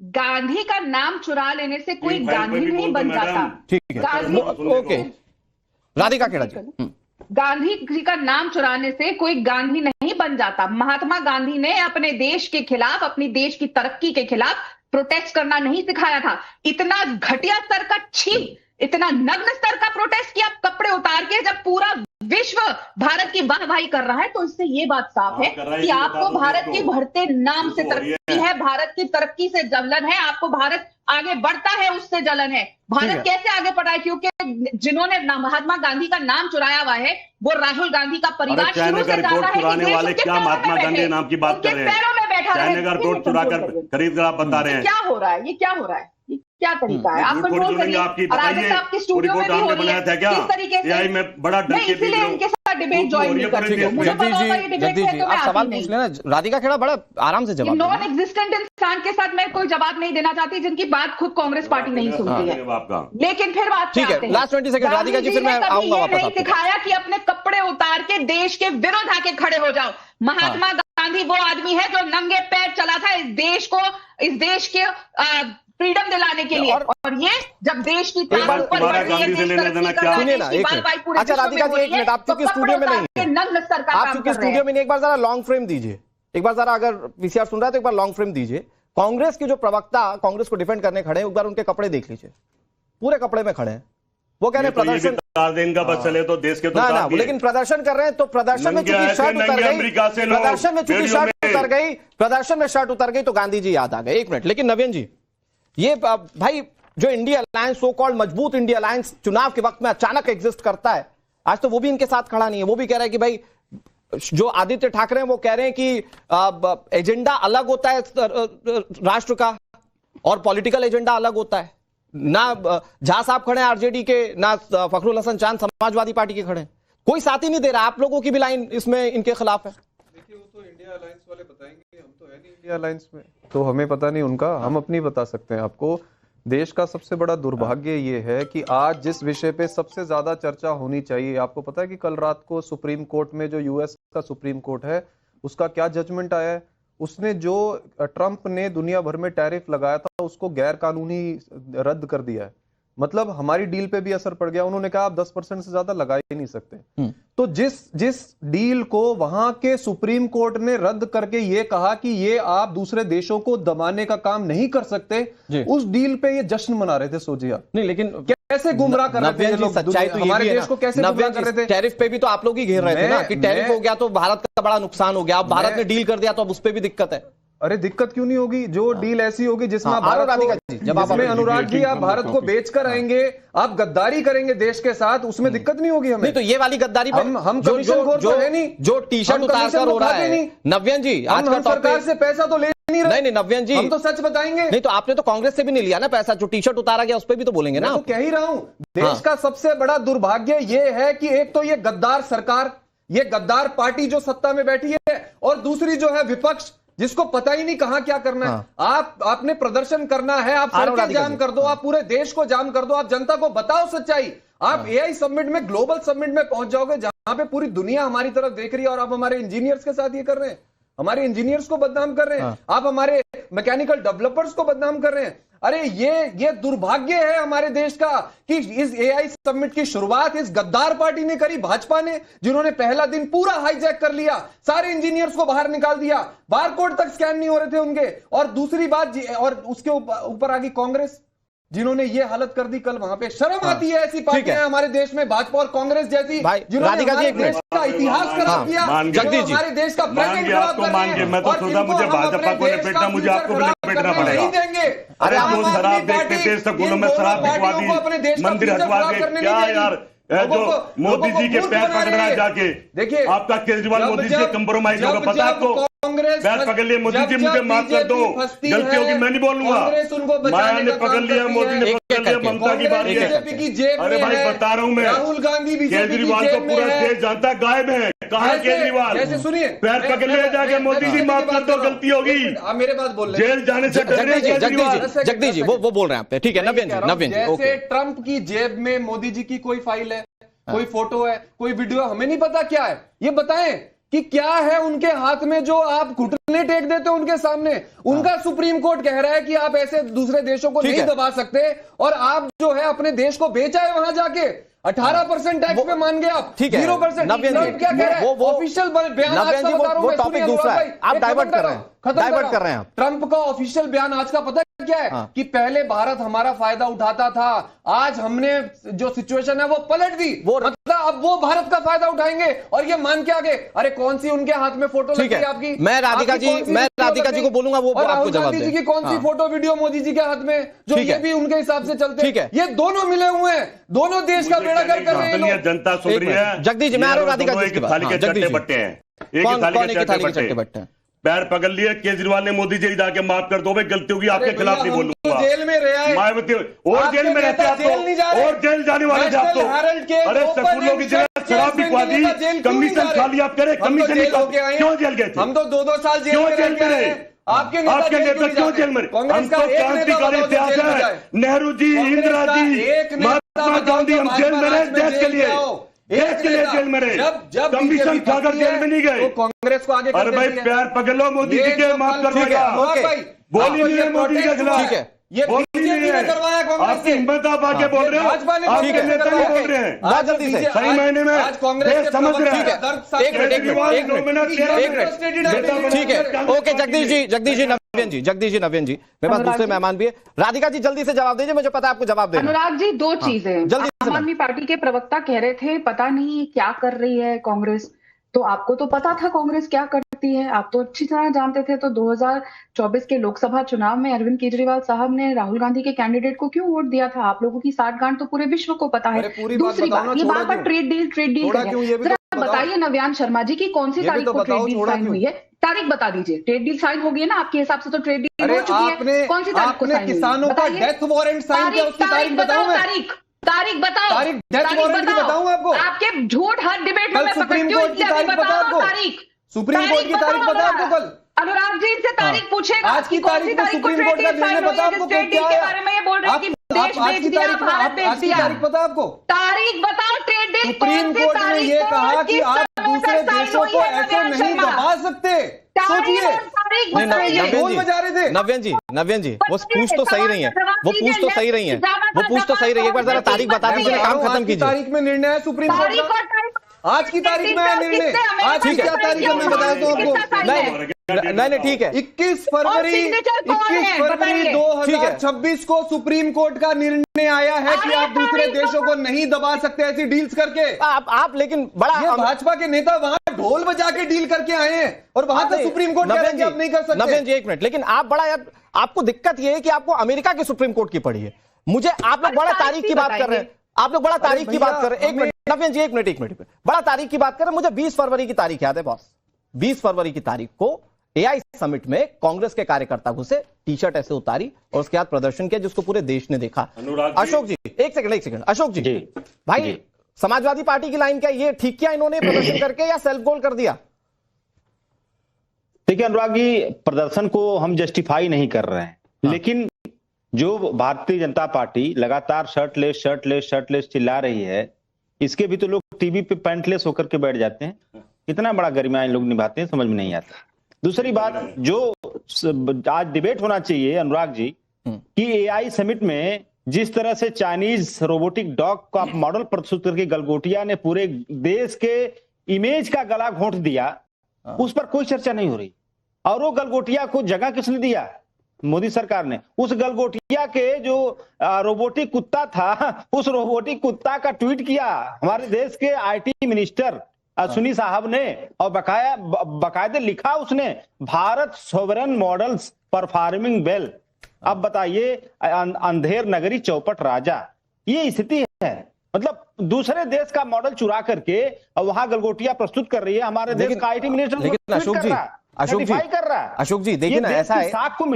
गांधी का नाम चुरा लेने से कोई गांधी नहीं बन जाता। ठीक है, ओके राधिका खेड़ा जी। गांधी जी का नाम चुराने से कोई गांधी नहीं बन जाता। महात्मा गांधी ने अपने देश के खिलाफ, अपनी देश की तरक्की के खिलाफ प्रोटेस्ट करना नहीं सिखाया था। इतना घटिया स्तर का, छी, इतना नग्न स्तर का प्रोटेस्ट किया कपड़े उतार के, जब पूरा विश्व भारत की वाहवाही कर रहा है। तो इससे ये बात साफ है कि आपको भारत के बढ़ते नाम से तरक्की है, भारत की तरक्की से जलन है, आपको भारत आगे बढ़ता है उससे जलन है। भारत कैसे आगे बढ़ा है? क्योंकि जिन्होंने महात्मा गांधी का नाम चुराया हुआ है वो राहुल गांधी का परिवार शुरू से ज्यादा है। चुराने वाले क्या महात्मा गांधी नाम की बात कर रहे हैं? पैरों में बैठा है, रोड चुरा कर खरीद कर आप बता रहे हैं। क्या हो रहा है? ये क्या हो रहा है? क्या तरीका है? आप कंट्रोल करिए। और आगे आपके स्टूडियो में भी हो रही है किस तरीके से? मैं बड़ा डर के इसीलिए इनके साथ डिबेट ज्वाइन नहीं करती हूं। मुझे पता होगा ये डिबेट है तो मैं आप सवाल पूछ लेना। राधिका खेड़ा बड़ा आराम से जवाब। नॉन एग्जिस्टेंट इंसान के साथ मैं कोई जवाब नहीं देना चाहती जिनकी बात खुद कांग्रेस पार्टी नहीं सुनती है। लेकिन फिर बात ठीक है, लास्ट 20 सेकंड राधिका जी, फिर मैं आऊंगा वापस। नहीं सिखाया कि अपने कपड़े उतार के देश के विरोध आके खड़े हो जाओ। महात्मा गांधी वो आदमी है जो नंगे पैर चला था इस देश को, इस देश के फ्रीडम दिलाने के लिए। और ये जब देश की ताकत पर बढ़ रही है, सुनिए ना एक मिनट। अच्छा राधिका जी एक मिनट, आप चूंकि स्टूडियो में नहीं है, आप चूंकि स्टूडियो में नहीं, एक बार जरा लॉन्ग फ्रेम दीजिए, एक बार जरा, अगर पीसीआर सुन रहा है तो एक बार लॉन्ग फ्रेम दीजिए। कांग्रेस के जो प्रवक्ता कांग्रेस को डिफेंड करने खड़े हैं, एक बार उनके कपड़े देख लीजिए, पूरे कपड़े में खड़े हैं। वो कह रहे हैं प्रदर्शन दिन का बस चले तो देश के ना, लेकिन प्रदर्शन कर रहे हैं तो प्रदर्शन में चूंकि शर्ट उतर गई, प्रदर्शन में चूंकि शर्ट उतर गई, प्रदर्शन में शर्ट उतर गई तो गांधी जी याद आ गए। एक मिनट, लेकिन नवीन जी ये भाई जो इंडिया अलायंस, सो कॉल्ड मजबूत इंडिया अलायंस चुनाव के वक्त में अचानक एग्जिस्ट करता है, आज तो वो भी इनके साथ खड़ा नहीं है। वो भी कह रहा है कि भाई जो आदित्य ठाकरे हैं वो कह रहे हैं कि एजेंडा अलग होता है राष्ट्र का और पॉलिटिकल एजेंडा अलग होता है। ना झा साहब खड़े हैं आरजेडी के, ना फखरुल हसन चांद समाजवादी पार्टी के खड़े हैं, कोई साथ ही नहीं दे रहा। आप लोगों की भी लाइन इसमें इनके खिलाफ है। देखिए वो तो इंडिया अलायंस वाले बताएंगे, हम तो है नहीं इंडिया अलायंस में, तो हमें पता नहीं उनका, हम अपनी बता सकते हैं आपको। देश का सबसे बड़ा दुर्भाग्य ये है कि आज जिस विषय पे सबसे ज्यादा चर्चा होनी चाहिए, आपको पता है कि कल रात को सुप्रीम कोर्ट में, जो यूएस का सुप्रीम कोर्ट है, उसका क्या जजमेंट आया है? उसने जो ट्रंप ने दुनिया भर में टैरिफ लगाया था उसको गैर कानूनी रद्द कर दिया है। मतलब हमारी डील पे भी असर पड़ गया। उन्होंने कहा आप 10% से ज्यादा लगा ही नहीं सकते। तो जिस डील को वहां के सुप्रीम कोर्ट ने रद्द करके ये कहा कि ये आप दूसरे देशों को दबाने का काम नहीं कर सकते, उस डील पे ये जश्न मना रहे थे। सोचिए नहीं, लेकिन कैसे गुमराह कर रहे थे लोग, सच्चाई तो हमारे देश को कैसे गुमराह कर रहे थे। टैरिफ पे भी तो आप लोग ही घेर रहे थे ना कि टैरिफ हो गया तो भारत का बड़ा नुकसान हो गया। अब भारत ने डील कर दिया तो अब उस पर भी दिक्कत है। अरे दिक्कत क्यों नहीं होगी? जो डील ऐसी होगी जिसमें जिसमें अनुराग जी आप भारत को बेचकर आएंगे, आप गद्दारी करेंगे देश के साथ, उसमें दिक्कत नहीं होगी हमें। नहीं तो ये वाली गद्दारी हम कमीशन है नहीं, जो टी शर्ट उतार कर हो रहा है नव्यन जी, आज का सरकार से पैसा तो ले नहीं रहे। नहीं नव्यन जी, हम तो सच बताएंगे। नहीं तो आपने तो कांग्रेस से भी नहीं लिया ना पैसा, जो टी शर्ट उतारा गया उस पर भी तो बोलेंगे ना। तो कह ही रहा हूं, देश का सबसे बड़ा दुर्भाग्य ये है कि एक तो ये गद्दार सरकार, ये गद्दार पार्टी जो सत्ता में बैठी है, और दूसरी जो है विपक्ष, जिसको पता ही नहीं कहां क्या करना है। आपने प्रदर्शन करना है, आप सड़कें जाम कर दो, आप पूरे देश को जाम कर दो, आप जनता को बताओ सच्चाई। आप एआई समिट में, ग्लोबल समिट में पहुंच जाओगे जहां पे पूरी दुनिया हमारी तरफ देख रही है, और आप हमारे इंजीनियर्स के साथ ये कर रहे हैं, हमारे इंजीनियर्स को बदनाम कर रहे हैं, आप हमारे मैकेनिकल डेवलपर्स को बदनाम कर रहे हैं। अरे ये दुर्भाग्य है हमारे देश का कि इस एआई समिट की शुरुआत इस गद्दार पार्टी ने करी, भाजपा ने, जिन्होंने पहला दिन पूरा हाईजैक कर लिया, सारे इंजीनियर्स को बाहर निकाल दिया, बारकोड तक स्कैन नहीं हो रहे थे उनके। और दूसरी बात, और उसके ऊपर आ गई कांग्रेस, जिन्होंने ये हालत कर दी कल वहां पे। शर्म आती है ऐसी पार्टियां हमारे देश में, भाजपा और कांग्रेस जैसी, जिन्होंने हमारे देश का इतिहास खराब किया, हमारे देश का प्रेजेंट खराब कर रहे हैं। मैं तो सोचा मुझे भाजपा को लपेटना, मुझे आपको भी लपेटना पड़ेगा। अरे जो शराब देखते थे स्कूलों में, शराब बिकवा दी, मंदिर हटवा दे, क्या यार जो मोदी जी के पैर पकड़ना जाके, देखिए आपका केजरीवाल मोदी जी के कंप्रोमाइज होगा, पता आपको। पैर पकड़ लिया मोदी जी, मुझे माफ कर दो, गलती होगी मैं नहीं बोलूंगा। माया ने पकड़ लिया, मोदी ने पकड़ लिया, ममता की बारी है। अरे भाई बता रहा हूं मैं, राहुल गांधी केजरीवाल को पूरा देश जानता, गायब है, कहाँ है केजरीवाल? सुनिए, पैर पकड़ लिया जाके, मोदी जी माफ कर दो, गलती होगी। आप मेरे पास बोल रहे हैं, जेल जाने से डर रहे केजरीवाल। जगदीश जी वो बोल रहे हैं आप, ठीक है नव्यन जी, जैसे ट्रंप की जेब में मोदी जी की कोई फाइल है, कोई फोटो है, कोई वीडियो, हमें नहीं पता क्या है, ये बताएं कि क्या है उनके हाथ में जो आप घुटने टेक देते हो उनके सामने। उनका सुप्रीम कोर्ट कह रहा है कि आप ऐसे दूसरे देशों को नहीं दबा सकते, और आप जो है अपने देश को बेचा है वहां जाके। 18% टैक्स पे मान गए आप, 0%। ट्रंप क्या कह रहा है? ऑफिशियल बयान आज का बता रहा हूं, टॉपिक दूसरा है, आप डाइवर्ट कर रहे हैं, डाइवर्ट कर रहे हैं। ट्रंप का ऑफिशियल बयान आज का पता क्या है? कि पहले भारत हमारा फायदा उठाता था, आज हमने जो सिचुएशन है वो पलट दी, मतलब अब वो भारत का फायदा उठाएंगे, और ये मान के आगे। अरे कौन सी उनके हाथ में फोटो लगी है आपकी? मैं राधिका जी को बोलूंगा, वो आपको जवाब जी की कौन सी फोटो वीडियो मोदी जी के हाथ में, जो ये भी उनके हिसाब से चलते हैं। ये दोनों मिले हुए हैं, दोनों देश का बेड़ा गर्क कर रहे हैं। जनता सुन रही है। जगदीश मैं राधिका जी की थाली के चट्टे बट्टे हैं, एक थाली के चट्टे बट्टे हैं। पैर पकड़ लिए केजरीवाल ने, मोदी जी जाके माफ कर दो भाई, गलती होगी आपके खिलाफ नहीं बोलूंगा। जेल में रहे मायावती और जेल में रहते आप तो, और जेल जाने वाले थे आप तो। अरे स्कूलों की जगह शराब बिकवा दी, कमीशन खा लिया, आप करें कमीशन क्यों जेल गए थे? हम तो 2-2 साल क्यों जेल में रहे? आपके नेता क्यों जेल में? हम तो क्रांतिकारी इतिहास है, नेहरू जी, इंदिरा जी, महात्मा गांधी, हम जेल में रहे देश के लिए, देश के लिए जेल में रहे, जब कमीशन खाकर जेल में नहीं गए। कांग्रेस को आगे, अरे भाई प्यार पकड़ लो, मोदी जी के माफ कर देगा, बोली नहीं है मोदी के खिलाफ, ये करवाया कांग्रेस, आपकी हिम्मत आप आगे बोल रहे हैं, आपके नेता नहीं बोल रहे हैं। बहुत जल्दी से सही मायने में आज कांग्रेस समझ रहे हैं। एक मिनट, ठीक है, ओके जगदीश जी, नव्यन जी, मेरे पास दूसरे मेहमान भी है। राधिका जी जल्दी से जवाब दीजिए, मुझे पता है आपको जवाब देना। अनुराग जी, 2 चीजें। जल्दी से। आम आदमी पार्टी के प्रवक्ता कह रहे थे पता नहीं क्या कर रही है कांग्रेस, तो आपको तो पता था कांग्रेस क्या करती है, आप तो अच्छी तरह जानते थे। तो 2024 के लोकसभा चुनाव में अरविंद केजरीवाल साहब ने राहुल गांधी के कैंडिडेट को क्यों वोट दिया था? आप लोगों की साठगांठ तो पूरे विश्व को पता है। दूसरी बात, ये बार बार ट्रेड डील बताइए नव्यान शर्मा जी की कौन सी तारीख को ट्रेड डील साइन हुई है? तारीख बता दीजिए। ट्रेड डील साइन हो गई है ना आपके हिसाब से, तो ट्रेड डील हो चुकी है। कौन सी तारीख को साइन हुई? किसानों का डेथ वारंट साइन किया, उसकी तारीख बताओ। तारीख बताओ, डेथ वारंट की बताऊं आपको? आपके झूठ हर डिबेट में सुप्रीम कोर्ट की तारीख बताओ, तारीख सुप्रीम कोर्ट की तारीख बताओ आपको कल। अनुराग जी से तारीख पूछेगा, आज की तारीख को सुप्रीम कोर्ट का निर्णय पता आपको क्या के बारे में ये बोल रहे हैं कि देश बेच दिया, भारत बेच दिया। तारीख पता आपको? तारीख बताओ, ट्रेड डील सुप्रीम कोर्ट ने ये कहा कि आप दूसरे देशों को ऐसे नहीं दबा सकते। सोचिए, ढोल बजा रहे थे। नव्यन जी वो पूछ तो सही रही है, वो पूछ तो सही रही है, वो पूछ तो सही रही है। एक बार जरा तारीख बता दीजिए, काम खत्म कीजिए। तारीख में निर्णय है सुप्रीम कोर्ट का, आज की तारीख में है निर्णय। आज की क्या तारीख है मैं बता दूं आपको। नहीं ठीक है, 21 फरवरी 2026 को सुप्रीम कोर्ट का निर्णय आया है कि आप दूसरे देशों को नहीं दबा सकते ऐसी डील्स करके। आप लेकिन बड़ा ये भाजपा के नेता वहां ढोल बजा के डील करके आए हैं और वहां तक सुप्रीम कोर्ट कह रहा है कि आप नहीं कर सकते। नव्यन जी एक मिनट, लेकिन आप बड़ा यार, आपको दिक्कत ये है कि आपको अमेरिका की सुप्रीम कोर्ट की पड़ी है। मुझे आप लोग बड़ा तारीख की बात कर रहे हैं, आप लोग बड़ा तारीख की बात कर रहे हैं। एक मिनट नव्यन जी, एक मिनट, बड़ा तारीख की बात कर रहे हैं। मुझे 20 फरवरी की तारीख याद है बॉस। 20 फरवरी की तारीख को एआई समिट में कांग्रेस के कार्यकर्ता घुसे, टी शर्ट ऐसे उतारी और उसके बाद प्रदर्शन किया जिसको पूरे देश ने देखा। अशोक जी एक सेकंड, अशोक जी भाई, समाजवादी पार्टी की लाइन क्या ये ठीक किया इन्होंने प्रदर्शन करके या सेल्फ गोल कर दिया? देखिए अनुराग जी, प्रदर्शन को हम जस्टिफाई नहीं कर रहे हैं, लेकिन जो भारतीय जनता पार्टी लगातार शर्टलेस चिल्ला रही है, इसके भी तो लोग टीवी पे पैंटलेस होकर के बैठ जाते हैं। इतना बड़ा गरिमा इन लोग निभाते हैं, समझ में नहीं आता। दूसरी बात, जो आज डिबेट होना चाहिए अनुराग जी कि एआई समिट में जिस तरह से चाइनीज रोबोटिक डॉग का मॉडल प्रस्तुत करके गलगोटिया ने पूरे देश के इमेज का गला घोंट दिया, उस पर कोई चर्चा नहीं हो रही। और वो गलगोटिया को जगह किसने दिया? मोदी सरकार ने। उस गलगोटिया के जो रोबोटिक कुत्ता था, उस रोबोटिक कुत्ता का ट्वीट किया हमारे देश के आईटी मिनिस्टर सुनी साहब ने, और बकायदे लिखा उसने, Bharat sovereign models performing well. अब बताइए, अंधेर नगरी चौपट राजा, ये स्थिति है। मतलब दूसरे देश का मॉडल चुरा करके और वहां गलगोटिया प्रस्तुत कर रही है हमारे देश का आईटी मिनिस्टर। लेकिन अशोक जी देखिए ना, ऐसा है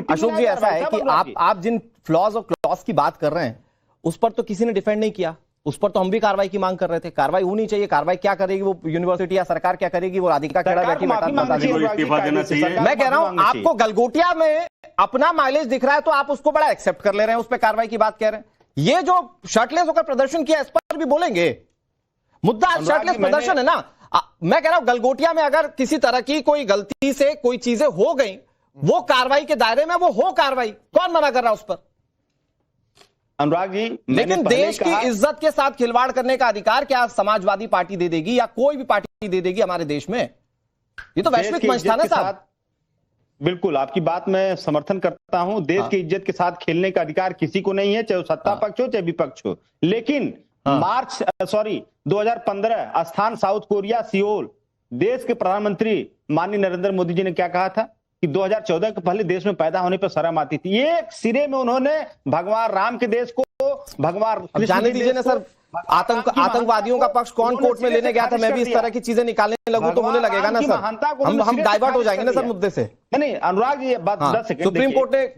अशोक जी, ऐसा है कि आप जिन फ्लॉज और क्लॉज की बात कर रहे हैं उस पर तो किसी ने डिफेंड नहीं किया। उस पर तो हम भी कार्रवाई की मांग कर रहे थे। कार्रवाई होनी चाहिए। कार्रवाई क्या करेगी वो यूनिवर्सिटी या सरकार क्या करेगी वो राधिका खेड़ा बैठी बता देगी। मैं कह रहा हूं आपको गलगोटिया में अपना माइलेज दिख रहा है तो आप उसको बड़ा एक्सेप्ट कर ले रहे हैं, उस पर कार्रवाई की बात कह रहे हैं। ये जो शर्टलेस होकर प्रदर्शन किया इस पर भी बोलेंगे। मुद्दा शर्टलेस प्रदर्शन है ना। मैं कह रहा हूं गलगोटिया में अगर किसी तरह की कोई गलती से कोई चीजें हो गई, वो कार्रवाई के दायरे में वो हो कार्रवाई, कौन मना कर रहा है उस पर? अनुराग जी, लेकिन देश की इज्जत के साथ खिलवाड़ करने का अधिकार क्या समाजवादी पार्टी दे देगी या कोई भी पार्टी दे देगी हमारे देश में? ये तो वैश्विक मंच था ना साहब। बिल्कुल आपकी बात मैं समर्थन करता हूं। देश की इज्जत के साथ खेलने का अधिकार किसी को नहीं है, चाहे सत्ता पक्ष हो चाहे विपक्ष हो। लेकिन 2015 स्थान साउथ कोरिया सियोल, देश के प्रधानमंत्री माननीय नरेंद्र मोदी जी ने क्या कहा था कि 2014 के पहले देश में पैदा होने पर शर्म आती थी। एक सिरे में उन्होंने भगवान राम के देश को, भगवान जाने दीजिए ना सर, आतंकवादियों का पक्ष कौन कोर्ट में लेने गया था? मैं भी इस तरह की चीजें निकालने लगूं तो मुझे लगेगा ना सर, हम डाइवर्ट हो जाएंगे ना सर मुद्दे से। नहीं अनुराग ये बात 10 सेकंड, सुप्रीम कोर्ट ने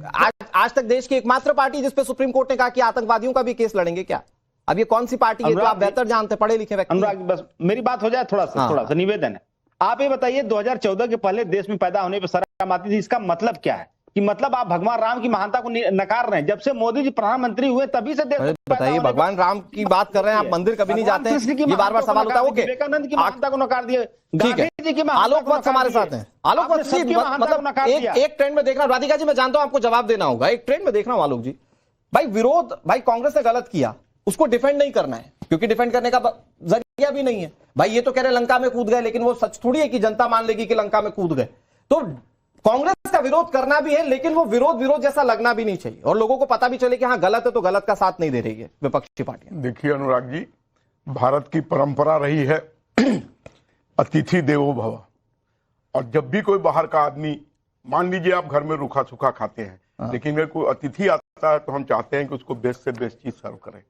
आज तक देश की एकमात्र पार्टी जिसपे सुप्रीम कोर्ट ने कहा कि आतंकवादियों का भी केस लड़ेंगे क्या? अब ये कौन सी पार्टी है? तो आप बेहतर जानते, पढ़े लिखे व्यक्ति। अनुराग बस मेरी बात हो जाए, थोड़ा सा निवेदन है। आप ये बताइए 2014 के पहले देश में पैदा होने पर शर्म आती थी, इसका मतलब क्या है? कि मतलब आप भगवान राम की महानता को नकार रहे हैं। जब से मोदी जी प्रधानमंत्री हुए तभी से देश बताइए, भगवान राम की बात कर रहे हैं आप, मंदिर कभी नहीं जाते हैं, ये बार-बार सवाल होता है। विवेकानंद की महानता को नकार दिए, ठीक है। आलोक वत्स हमारे साथ हैं। आलोक वत्स मतलब एक ट्रेंड में देख रहा हूं, राधिका जी मैं जानता हूं आपको जवाब देना होगा, एक ट्रेंड में देख रहा हूं आलोक जी, भाई विरोध, भाई कांग्रेस ने गलत किया उसको डिफेंड नहीं करना है क्योंकि डिफेंड करने का जरिया भी नहीं है। भाई ये तो कह रहे लंका में कूद गए, लेकिन वो सच थोड़ी है कि जनता मान लेगी कि लंका में कूद गए। तो कांग्रेस का विरोध करना भी है, लेकिन वो विरोध जैसा लगना भी नहीं चाहिए और लोगों को पता भी चले कि हाँ गलत है तो गलत का साथ नहीं दे रही है विपक्षी पार्टियां। देखिए अनुराग जी, भारत की परंपरा रही है अतिथि देवो भव, और जब भी कोई बाहर का आदमी, मान लीजिए आप घर में रूखा सूखा खाते हैं, लेकिन अगर कोई अतिथि आता है तो हम चाहते हैं कि उसको बेस्ट से बेस्ट चीज सर्व करें।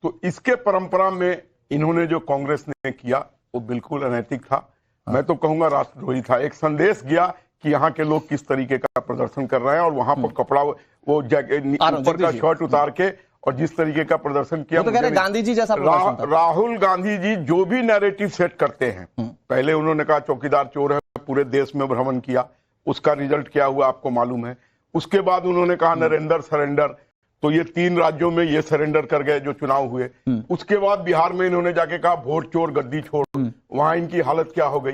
तो इसके परंपरा में इन्होंने जो कांग्रेस ने किया वो बिल्कुल अनैतिक था। मैं तो कहूंगा राष्ट्रद्रोही था। एक संदेश गया कि यहाँ के लोग किस तरीके का प्रदर्शन कर रहे हैं, और वहां पर कपड़ा वो ऊपर का शर्ट उतार के और जिस तरीके का प्रदर्शन किया, तो कह रहे गांधी जी जैसा राहुल गांधी जी जो भी नैरेटिव सेट करते हैं, पहले उन्होंने कहा चौकीदार चोर है, पूरे देश में भ्रमण किया, उसका रिजल्ट क्या हुआ आपको मालूम है। उसके बाद उन्होंने कहा नरेंद्र सरेंडर, तो ये 3 राज्यों में ये सरेंडर कर गए जो चुनाव हुए। उसके बाद बिहार में इन्होंने जाके कहा वोट चोर गद्दी छोड़, वहां इनकी हालत क्या हो गई।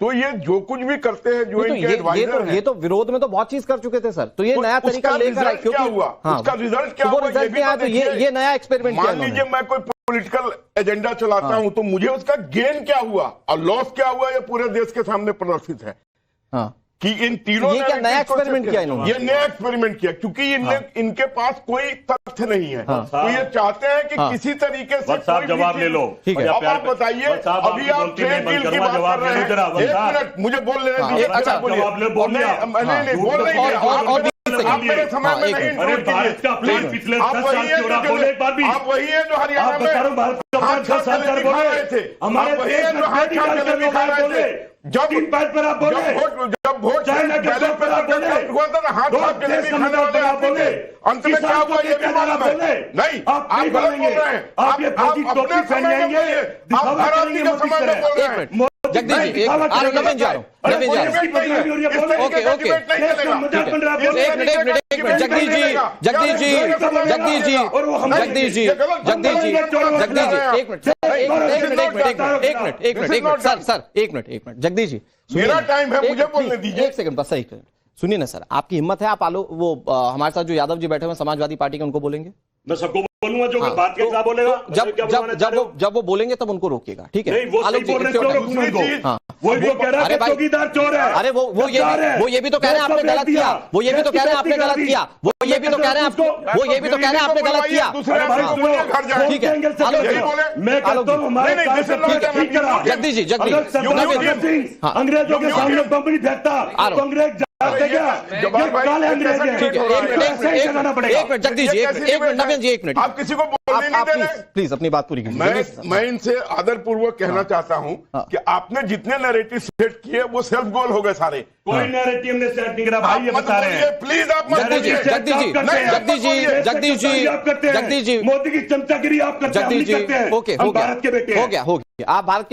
तो ये जो कुछ भी करते हैं, जो इनके एडवाइजर हैं, ये तो विरोध में तो बहुत चीज कर चुके थे सर, तो ये नया तरीका लेकर आए, क्या हुआ? उसका रिजल्ट क्या हुआ? ये नया एक्सपेरिमेंट किया। मान लीजिए मैं कोई पॉलिटिकल एजेंडा चलाता हूं, तो मुझे उसका गेन क्या हुआ और लॉस क्या हुआ, ये पूरे देश के सामने प्रदर्शित है कि इन तीनों ये क्या नया एक्सपेरिमेंट किया इन्होंने? ये नया एक्सपेरिमेंट किया क्योंकि इनके पास कोई तथ्य नहीं है। तो ये चाहते हैं कि किसी तरीके से जवाब ले लो। अब आप बताइए, अभी आप ट्रेड डील की बात कर रहे हैं, 1 मिनट मुझे बोल लेने दीजिए। अच्छा नहीं बोल रही है आप मेरे समय में नहीं इंटरव्यू कीजिए। आप वही है जो हरियाणा में हाथ छाप के दिखा रहे थे, आप वही है जो हाथ छाप के दिखा रहे थे। जब वोट हुआ था ना, हाथ छाप के दिखाने वाले आप थे, अंत में क्या हुआ ये भी मालूम है? नहीं, आप गलत बोल रहे हैं। आप अपने समय में बोलिए, आप हर आदमी के समय में बोल रहे हैं। जगदीश जी, नवीन जी, एक मिनट जगदीश जी, मेरा टाइम है, मुझे बोलने दीजिए। 1 सेकंड बस, सही सुनिए ना सर, आपकी हिम्मत है, आप आलो वो हमारे साथ जो यादव जी बैठे हुए समाजवादी पार्टी के, उनको बोलेंगे। मैं सबको बोलूंगा जो बात के खिलाफ बोलेगा। जब वो बोलेंगे तब उनको रोकिएगा, ठीक है? वो सही बोल रहे हैं, वो कह रहा है चौकीदार चोर है। अरे वो ये भी तो कह रहे हैं आपने गलत किया, वो ये भी तो कह रहे हैं आपने गलत किया, वो ये भी तो कह रहे हैं आपने गलत किया। ठीक है, जगदीश जी, अंग्रेजों के सामने बम्बनी फेंकता, अंग्रेज जगदीश जी, एक मिनट नवीन जी, 1 मिनट, आप किसी को बोलने नहीं दे रहे, प्लीज अपनी बात पूरी कीजिए। मैं इनसे आदरपूर्वक कहना चाहता हूं कि आपने जितने नैरेटिव सेट किए वो सेल्फ गोल हो गए सारे। कोई नैरेटिव ने सेट नहीं करा भाई, ये बता रहे हैं। प्लीज आप मत बोलिए। जगदीश जी, मोदी की चमचागिरी आप करते हैं, जगदीश जी, ओके, हो भारत के बेटे, हो गया, आप भारत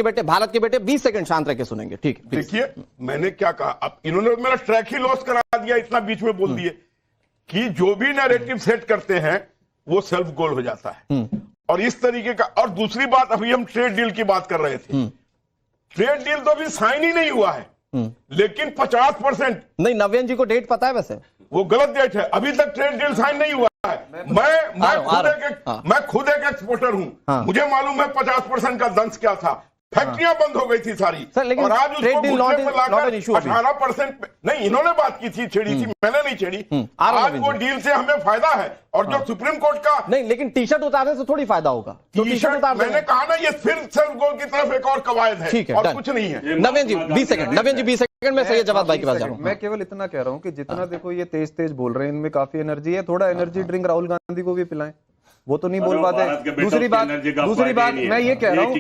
के बेटे 20 सेकंड शांत रह के सुनेंगे, ठीक है? देखिए मैंने क्या कहा, अब इन्होंने मेरा ट्रैक ही लॉस करा दिया, इतना बीच में बोल दिए कि जो भी नैरेटिव सेट करते हैं वो सेल्फ गोल हो जाता है। और इस तरीके का, और दूसरी बात, अभी हम ट्रेड डील की बात कर रहे थे, ट्रेड डील तो अभी साइन ही नहीं हुआ है, लेकिन 50% नहीं। नवीन जी को डेट पता है वैसे? वो गलत डेट है, अभी तक ट्रेड डील साइन नहीं हुआ है। मैं खुद एक एक्सपोर्टर हूं, मुझे मालूम है 50% का दंश क्या था। फैक्ट्रियां बंद हो गई थी सारी, और आज उसको घुटने पर लाकर 18% नहीं, इन्होंने बात की थी, छेड़ी थी, मैंने नहीं छेड़ी। आज वो डील से हमें फायदा है, और जो सुप्रीम कोर्ट का नहीं, लेकिन टी शर्ट उतारने से थोड़ी फायदा होगा। टी शर्ट मैंने कहा ना, ये फिर सेल्फ गोल की तरफ एक और कवायद है, और कुछ नहीं है। नवीन जी 20 सेकंड में सही जवाब भाई के पास जा रहा हूं। मैं केवल इतना कह रहा हूं कि जितना देखो ये तेज बोल रहे हैं, इनमें काफी एनर्जी है, थोड़ा एनर्जी ड्रिंक राहुल गांधी को भी पिलाएं, वो तो नहीं बोल पाते। दूसरी बात मैं ये कह रहा हूँ,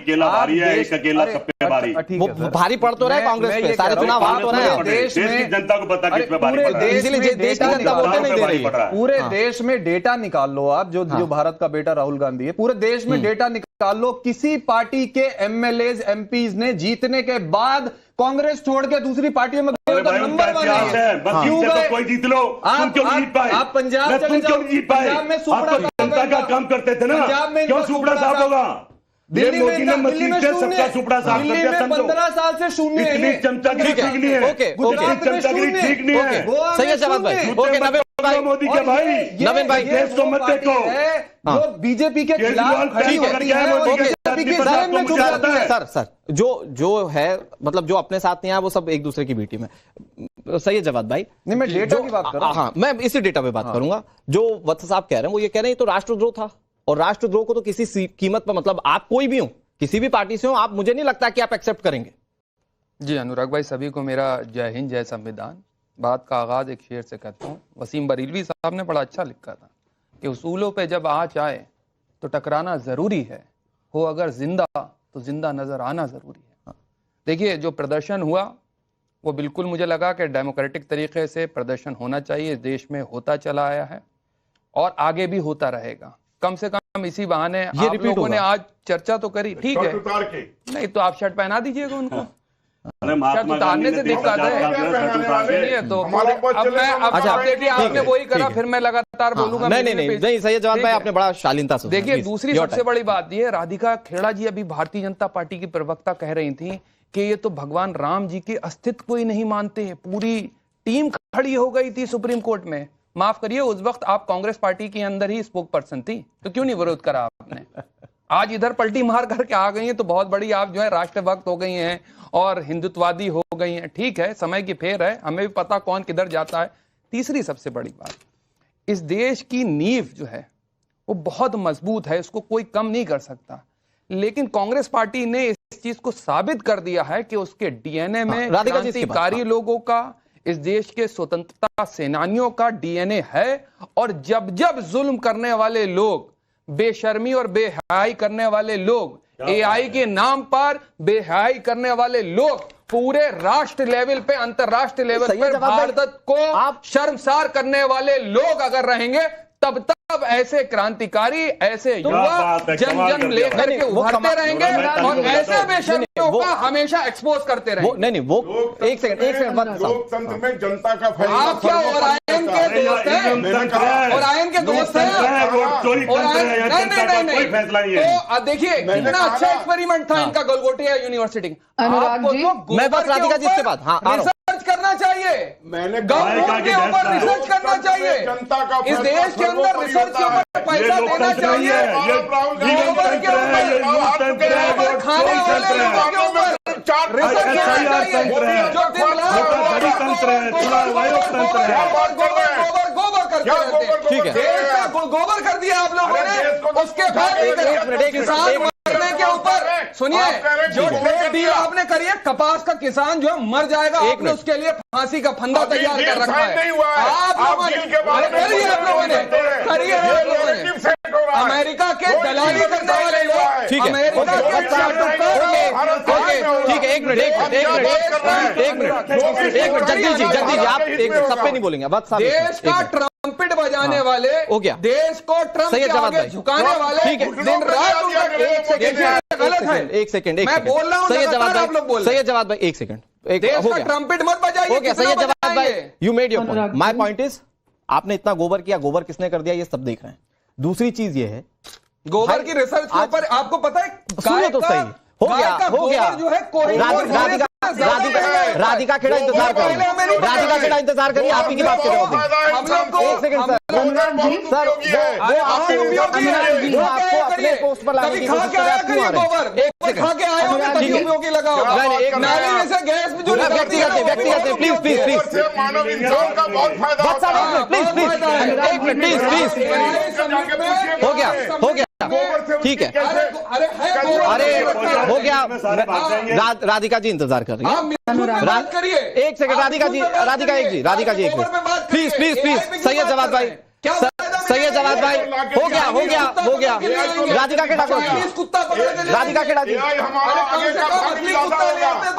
वो भारी पड़ तो रहा है कांग्रेस पे, सारे चुनाव हार तो रहे हैं। देश की जनता को पता किस पे भारी पड़ रहा है, इसलिए देश की जनता वोटें नहीं दे रही है। पूरे देश में डेटा निकाल लो आप, जो भारत का बेटा राहुल गांधी है, पूरे देश में डेटा निकाल लो, किसी पार्टी के एमएलएज एमपीज ने जीतने के बाद कांग्रेस छोड़ के दूसरी पार्टियों में नंबर क्यों गए? कोई जीत लो, तुम क्यों जीत पाए? आप पंजाब चले जाओ, पंजाब में जनता का काम करते थे ना, क्यों सुपड़ा साफ होगा? दिल्ली में सबका सुपड़ा साफ कर दिया, 15 साल से शून्य है। इतनी चमचागिरी ठीक नहीं है, गुजरात में शून्य ठीक नहीं है। सही है जवाब भाई, ओके नवीन भाई, मोदी के भाई, नवीन भाई, देश को मत देखो, जो बीजेपी के खिलाफ खड़ी होती है। सर जो है, मतलब जो अपने साथ नहीं आया वो सब एक दूसरे की बीटी में। सही है जवाब भाई। नहीं, मैं डेटा की बात कर रहा हूं। हाँ, मैं इसी डेटा पे बात करूंगा। जो वत्स साहब कह रहे हैं वो ये कह रहे हैं तो राष्ट्रद्रोह था, और राष्ट्रद्रोह को तो किसी कीमत पर, मतलब आप कोई भी हो, किसी भी पार्टी से हो, आप, मुझे नहीं लगता कि आप एक्सेप्ट करेंगे। जी अनुराग भाई, सभी को मेरा जय हिंद जय संविधान। बात का आगाज एक शेर से करता हूँ। वसीम बरेलवी साहब ने बड़ा अच्छा लिखा था कि उसूलों पे जब आँच आए तो टकराना जरूरी है, हो अगर जिंदा तो जिंदा नजर आना जरूरी है। देखिए, जो प्रदर्शन हुआ वो बिल्कुल मुझे लगा कि डेमोक्रेटिक तरीके से प्रदर्शन होना चाहिए, देश में होता चला आया है और आगे भी होता रहेगा। कम से कम इसी बहाने आप लोगों ने आज चर्चा तो करी, ठीक है, नहीं तो आप शर्ट पहना दीजिएगा उनको, शर्ट उतारने से दिक्कत है। तो अब देखिए, आपने वही करा, फिर मैं लगातार बोलूंगा। नहीं, सही जवाब भाई, आपने बड़ा शालीनता से। देखिए, दूसरी सबसे बड़ी बात यह, राधिका खेड़ा जी अभी भारतीय जनता पार्टी की प्रवक्ता कह रही थी कि ये तो भगवान राम जी के अस्तित्व को ही नहीं मानते हैं। पूरी टीम खड़ी हो गई थी सुप्रीम कोर्ट में। माफ करिए, उस वक्त आप कांग्रेस पार्टी के अंदर ही स्पोक पर्सन थी, तो क्यों नहीं विरोध करा आपने? आज इधर पलटी मार करके आ गई हैं तो बहुत बड़ी आप जो है राष्ट्रभक्त हो गई हैं और हिंदुत्ववादी हो गई हैं। ठीक है, समय की फेर है, हमें भी पता कौन किधर जाता है। तीसरी सबसे बड़ी बात, इस देश की नींव जो है वो बहुत मजबूत है, इसको कोई कम नहीं कर सकता। लेकिन कांग्रेस पार्टी ने इस चीज को साबित कर दिया है कि उसके डीएनए में क्रांतिकारी लोगों का, इस देश के स्वतंत्रता सेनानियों का डीएनए है। और जब जब जुल्म करने वाले लोग, बेशर्मी और बेहयाई करने वाले लोग, एआई के नाम पर बेहयाई करने वाले लोग पूरे राष्ट्र लेवल पे, अंतरराष्ट्रीय लेवल पे भारत को शर्मसार करने वाले लोग अगर रहेंगे, तब तब ऐसे क्रांतिकारी, ऐसे युवा जन जन लेकर के उभरते रहेंगे और ऐसे बेशर्मियों का हमेशा एक्सपोज करते रहेंगे। नहीं, वो एक सेकंड लोकतंत्र में जनता का फैसला। आप क्या ओरायन के दोस्त हैं? ओरायन के दोस्त हैं? नहीं। तो देखिए कितना अच्छा एक्सपेरिमेंट था इनका गलगोटिया यूनिवर्सिटी। अनुराग जी, मैं बस राधिका जी इसके बाद रिसर्च करना चाहिए, गवर्नमेंट के ऊपर रिसर्च करना चाहिए, इस देश के अंदर रिसर्च के ऊपर पैसा देना चाहिए, गोबर के ऊपर, खाने वाले लोगों के ऊपर रिसर्च करना चाहिए। जो गोबर करते रहते हैं, ठीक है, देश का गोबर कर दिया आप लोगों ने, उसके बाद किसान मरने के ऊपर सुनिए, जो ट्रेड डील आपने करी है, कपास का किसान जो है मर जाएगा, आपने उसके लिए फांसी का फंदा तैयार कर रखा है। आप लोगों ने अमेरिका के दलाली करने वाले लोग, ठीक है, ठीक है, एक मिनट जगदीश जी आप एक मिनट, सब पे नहीं बोलेंगे। देश का ट्रम्पेट बजाने वाले, हो गया, देश को ट्रम्प के आगे झुकाने वाले, ठीक है, दिन रात गलत है। एक सेकंड मैं बोल रहा हूँ, सैयद जवाद भाई एक सेकंड, देश का ट्रम्पेट मत बजाइए। हो गया सैयद जवाद भाई, you made your point. My point is, आपने इतना गोबर किया, गोबर किसने कर दिया ये सब देख रहे हैं। दूसरी चीज ये है, गोबर की रिसर्च के ऊपर आपको पता है, सुनो तो सही, हो गया जो है राधिका खेड़ा इंतजार करिए, राधिका खेड़ा इंतजार करिए, आप ही की बात कर रहे हो। एक सेकंड सर, वो आपको अपने पोस्ट पर लाने की कोशिश कर रहे हैं, क्यों आ रहे हैं? एक सेकंड, व्यक्तिगत प्लीज, हो गया, ठीक है, अरे हो गया, राधिका जी इंतजार कर रही है। एक सेकंड राधिका जी एक मिनट प्लीज, सैयद जवाद भाई, हो गया, राधिका खेड़ा को, राधिका खेड़ा जी,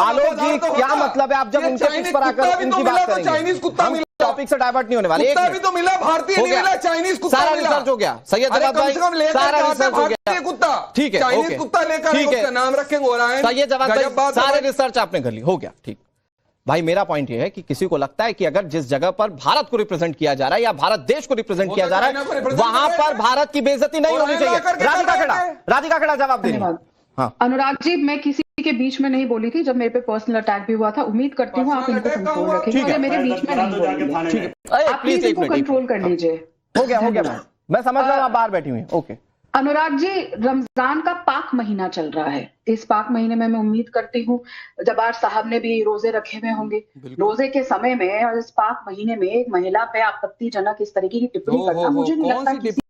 आलोक जी क्या मतलब है, आप जब उनके पीछे पर आकर उनकी बात करेंगे, टॉपिक से डाइवर्ट नहीं होने वाले। कुत्ता भी तो मिला, भारतीय नहीं मिला, चाइनीज कुत्ता सारा रिसर्च हो गया, सैयद जवाद भाई सारा रिसर्च हो गया, कुत्ता, ठीक है, चाइनीज कुत्ता लेकर उसका नाम रखेंगे ओरायन, सैयद जवाद भाई सारे रिसर्च आपने कर ली, हो गया, ठीक। भाई मेरा पॉइंट ये है कि किसी को लगता है कि अगर जिस जगह पर भारत को रिप्रेजेंट किया जा रहा है या भारत देश को रिप्रेजेंट किया जा रहा है, वहां पर भारत की बेइज्जती नहीं होनी चाहिए। राधिका खेड़ा जवाब देंगे। हाँ अनुराग जी, मैं किसी के बीच में नहीं बोली थी, जब मेरे पे पर्सनल अटैक भी हुआ था। उम्मीद करती हूँ आप इनको कंट्रोल रखेंगे, मेरे बीच में नहीं बोलेंगे, आप प्लीज इनको कंट्रोल कर लीजिए। हो गया, मैं समझ रहा हूँ आप बाहर बैठी हुई हैं, ओके। अनुराग जी, रमजान का पाक महीना चल रहा है। इस पाक महीने में मैं उम्मीद करती हूँ जब्बार साहब ने भी रोजे रखे हुए होंगे। रोजे के समय में और इस पाक महीने में एक महिला पे आपत्तिजनक इस तरीके की टिप्पणी करना मुझे नहीं लगता किसी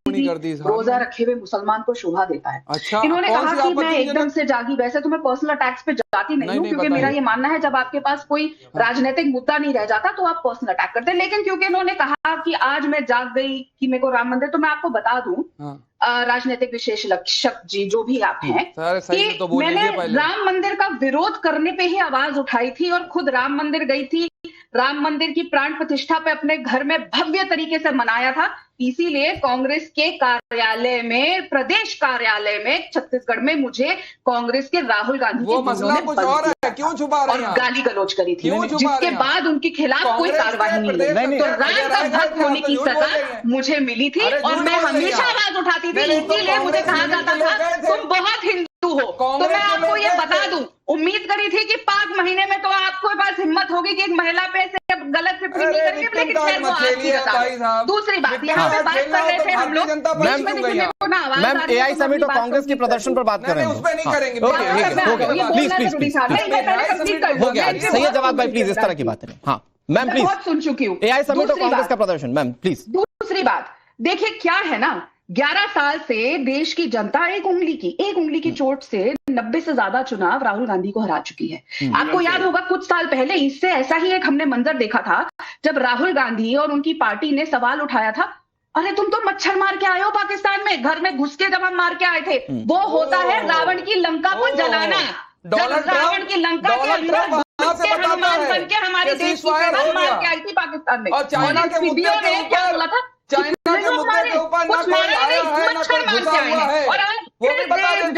रोजा रखे हुए मुसलमान को शोभा देता है। अच्छा, इन्होंने कहा कि मैं एकदम से जागी। वैसे तो मैं पर्सनल अटैक्स पे जाती नहीं हूँ, क्योंकि मेरा ये मानना है जब आपके पास कोई राजनीतिक मुद्दा नहीं रह जाता तो आप पर्सनल अटैक करते हैं। लेकिन क्योंकि इन्होंने कहा कि आज मैं जाग गई कि मेरे को राम मंदिर, तो मैं आपको बता दूं राजनीतिक विशेषज्ञ जी जो भी आप हैं कि तो मैंने राम मंदिर का विरोध करने पे ही आवाज उठाई थी और खुद राम मंदिर गई थी। राम मंदिर की प्राण प्रतिष्ठा पे अपने घर में भव्य तरीके से मनाया था। इसीलिए कांग्रेस के कार्यालय में, प्रदेश कार्यालय में छत्तीसगढ़ में मुझे कांग्रेस के राहुल गांधी वो मसला कुछ और है, क्यों छुपा रहे हैं? और गाली गलौज करी थी, जिसके बाद उनके खिलाफ कोई कार्रवाई नहीं हुई। तो राम का भक्त होने की सजा मुझे मिली थी और मैं हमेशा आवाज उठाती थी। इसीलिए मुझे कहा जाता था तुम बहुत हिंदू हो। तो मैं आपको ये बता दूं, उम्मीद करी थी कि 5 महीने में तो आपके पास हिम्मत होगी कि एक महिला पे से गलत टिप्पणी नहीं करेंगे, लेकिन खैर वो आपकी बता। दूसरी बात, यहाँ पे बात कर रहे थे हम लोग, मैम एआई समिट और कांग्रेस के प्रदर्शन पर बात कर रहे हैं, उस पर नहीं करेंगे। हो गया, सही है जवाब भाई, प्लीज इस तरह की बात है। हाँ मैम प्लीज, बहुत सुन चुकी हूँ। एआई समिट और कांग्रेस का प्रदर्शन, मैम प्लीज। दूसरी बात देखिए, क्या है ना, 11 साल से देश की जनता एक उंगली की चोट से 90 से ज्यादा चुनाव राहुल गांधी को हरा चुकी है। आपको याद होगा कुछ साल पहले इससे ऐसा ही एक हमने मंजर देखा था, जब राहुल गांधी और उनकी पार्टी ने सवाल उठाया था, अरे तुम तो मच्छर मार के आए हो पाकिस्तान में, घर में घुस के जब हम मार के आए थे। वो होता है रावण की लंका को जलाना। रावण की लंका के अंदर हनुमान बन के हमारे देश की सेना मार के आई थी पाकिस्तान में। और चाइना के मुद्दे के ऊपर, चाइना के मुद्दे के ऊपर ना कोई आया है ना कोई घुसा हुआ है, वो भी बता दें।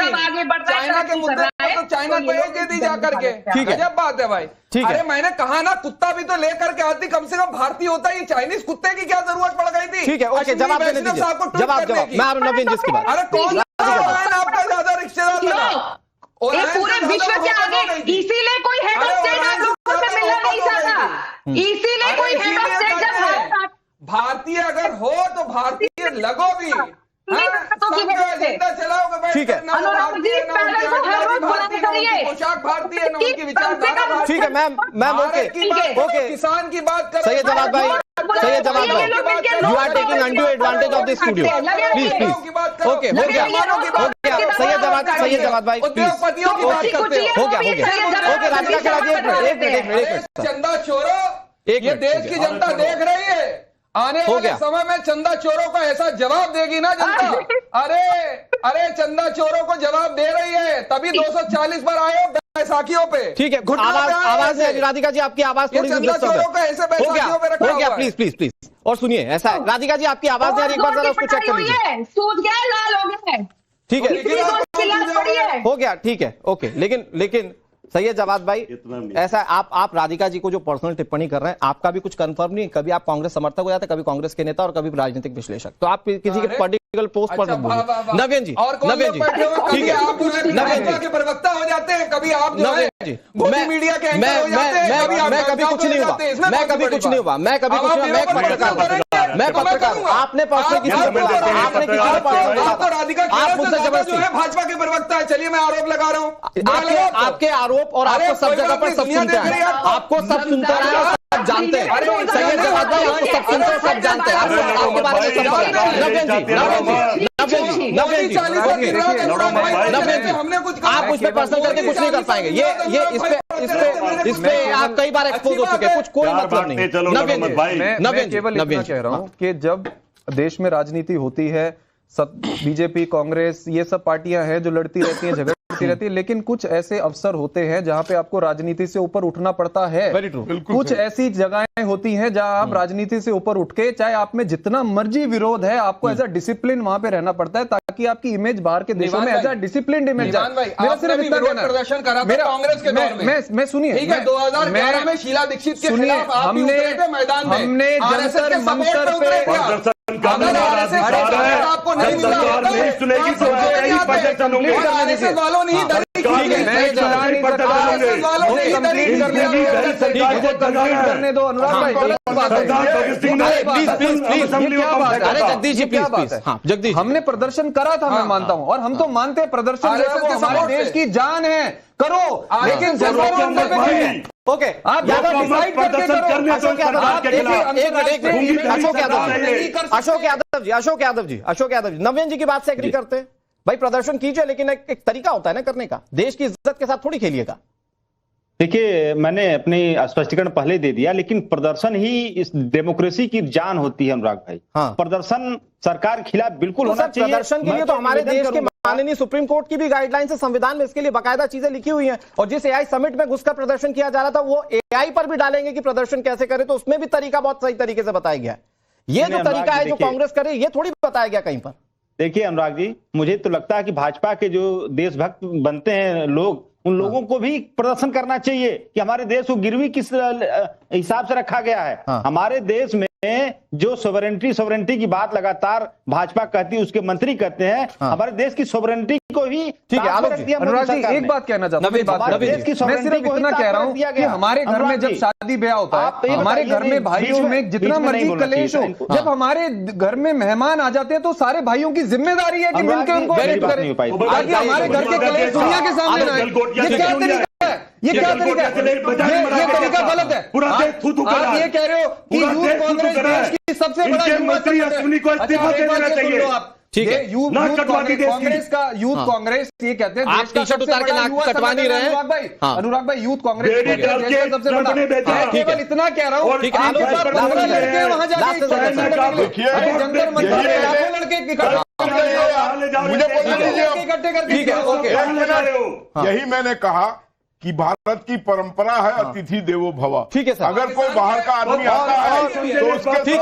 चाइना के मुद्दे पर तो चाइना को एक दे दी जा करके, गजब बात है भाई। अरे मैंने कहा ना, कुत्ता भी तो लेकर के आती, कम से कम भारतीय होता, ये चाइनीज कुत्ते की क्या जरूरत पड़ गई थी? ठीक है, ओके, जवाब देने दीजिए, जवाब मैं आप नवीन जिसकी बात। अरे कौन आपका ज्यादा रिश्तेदार लगा? पूरे विश्व के आगे, इसीलिए कोई हेड ऑफ स्टेट आप लोगों से मिलना नहीं चाहता, इसीलिए कोई हेड ऑफ स्टेट जब भारतीय अगर हो तो भारतीय लगो भी, चलाओगे। ठीक है, पोशाक भारतीय है, उनकी विचारधारा। ठीक है मैम, ओके, किसान की बात करें। सही है जवाब भाई, सही है जवाब भाई, you are taking undue advantage of this studio, please please. Okay, हो गया, सही है जवाब भाई, उद्योगपतियों की बात करते हो गया। ओके राधिका खिलाड़ी, एक मिनट चंदा चोरो, ये देश की जनता देख रही है, आने वाले समय में चंदा चोरों को ऐसा जवाब देगी ना जनता। अरे चंदा चोरों को जवाब दे रही है, तभी 240 पर आए हो बैसाखियों पे। ठीक है, आवाज है राधिका जी, आपकी आवाज थोड़ी सी हो गया, प्लीज। और सुनिए, ऐसा है राधिका जी, आपकी आवाज है, एक बार जरा उसको चेक कर लीजिए। सूझ गया, लाल हो गया, ठीक है, हो गया, ठीक है, ओके। लेकिन सही है जवाब भाई, ऐसा आप राधिका जी को जो पर्सनल टिप्पणी कर रहे हैं, आपका भी कुछ कंफर्म नहीं, कभी आप कांग्रेस समर्थक हो जाते हैं, कभी कांग्रेस के नेता और कभी राजनीतिक विश्लेषक, तो आप किसी के पॉलिटिकल पोस्ट पर नवीन जी, ठीक है, नवीन जी प्रवक्ता हो जाते हैं, कभी आप मीडिया के एंकर हो जाते हैं, मैं कभी कुछ नहीं हुआ, मैं पत्रकार, आपने पर्सनल किसी आप मुझसे जबरदस्ती भाजपा के प्रवक्ता है। चलिए मैं आरोप लगा रहा हूँ, आपके आरोप, और आपको सब जगह पर सब सुनते हैं, आपको सब सुनता है, सब जानते हैं। सही है जवाब भाई, आपको सब सुनते हैं, सब जानते हैं, आपके बारे में सब पता है। नवीन जी, आप उस पर पर्सनल करके कुछ नहीं कर पाएंगे, ये इस पे आप कई बार एक्सपोज हो चुके हैं, कुछ कोई मतलब नहीं। मैं केवल इतना कह रहा हूँ कि जब देश में राजनीति होती है, सब बीजेपी, कांग्रेस, ये सब पार्टियां हैं जो लड़ती रहती हैं, झगड़ती रहती है, लेकिन कुछ ऐसे अवसर होते हैं जहां पे आपको राजनीति से ऊपर उठना पड़ता है। कुछ ऐसी जगहें होती हैं जहां आप राजनीति से ऊपर उठ के, चाहे आप में जितना मर्जी विरोध है, आपको एज अ डिसिप्लिन वहां पे रहना पड़ता है, ताकि आपकी इमेज बाहर के देशों में एज अ डिसिप्लिन इमेज प्रदर्शन करा कांग्रेस के दौर में। मैं सुनिए, 2011 में शीला दीक्षित के खिलाफ हमने जंतर मंतर पे आपको नहीं वालों नहीं करने दो अनुराग भाई, जगदीश जी प्लीज। जगदीश, हमने प्रदर्शन करा था, मैं मानता हूँ, और हम तो मानते हैं प्रदर्शन जो है वो हमारे देश की जान है, करो, लेकिन ओके, आप डिसाइड करके करो। अशोक यादव जी, नवीन जी की बात से एग्री करते हैं भाई, प्रदर्शन कीजिए, लेकिन एक तरीका होता है ना करने का, देश की इज्जत के साथ थोड़ी खेलिएगा। देखिए, मैंने अपनी स्पष्टीकरण पहले दे दिया, लेकिन प्रदर्शन ही इस डेमोक्रेसी की जान होती है अनुराग भाई। प्रदर्शन सरकार के खिलाफ बिल्कुल होना चाहिए। प्रदर्शन के लिए तो हमारे देश के माननीय सुप्रीम कोर्ट की भी गाइडलाइन है, संविधान में इसके लिए बाकायदा चीजें लिखी हुई हैं, और जिस एआई समिट में घुसकर प्रदर्शन किया जा रहा था, वो एआई पर भी डालेंगे कि प्रदर्शन कैसे करे, तो उसमें भी तरीका बहुत सही तरीके से बताया गया है। ये जो तरीका है जो कांग्रेस करे, ये थोड़ी बताया गया कहीं पर। देखिए अनुराग जी, मुझे तो लगता है कि भाजपा के जो देशभक्त बनते हैं लोग, उन लोगों को भी प्रदर्शन करना चाहिए कि हमारे देश को गिरवी किस हिसाब से रखा गया है। हमारे देश में जो सोवरेंटी की बात लगातार भाजपा कहती है, उसके मंत्री कहते हैं, हमारे देश की सोवरेंटी को ही ठीक है आलोक जी, अनुराग जी एक बात कहना चाहता हूं, मैं सिर्फ इतना कह रहा हूं कि हमारे घर में जब शादी ब्याह होता है, हमारे घर में भाइयों में जितना मर्जी कलेश हो, जब हमारे घर में मेहमान आ जाते हैं तो सारे भाइयों की जिम्मेदारी है कि मिलकर उनको वेलकम करें, ताकि हमारे घर के कलेश दुनिया के सामने ना आए। ये क्या तरीका है? ये क्या तरीका है? ये तरीका गलत है। आप ये कह रहे हो कि यूथ कांग्रेस देश की सबसे बड़ा युवा संगठन है। ठीक है, यूथ कांग्रेस का यूथ कांग्रेस ये कहते हैं आप टी शर्ट उतार के नाक कटवा नहीं रहे हैं। अनुराग भाई यूथ कांग्रेस सबसे बड़ा, केवल इतना कह रहा हूँ वहां जंतर मंतर लड़के इकट्ठे करके, यही मैंने कहा कि भारत की परंपरा है अतिथि देवो भव। ठीक है सर, अगर कोई बाहर का आदमी आता है तो उसके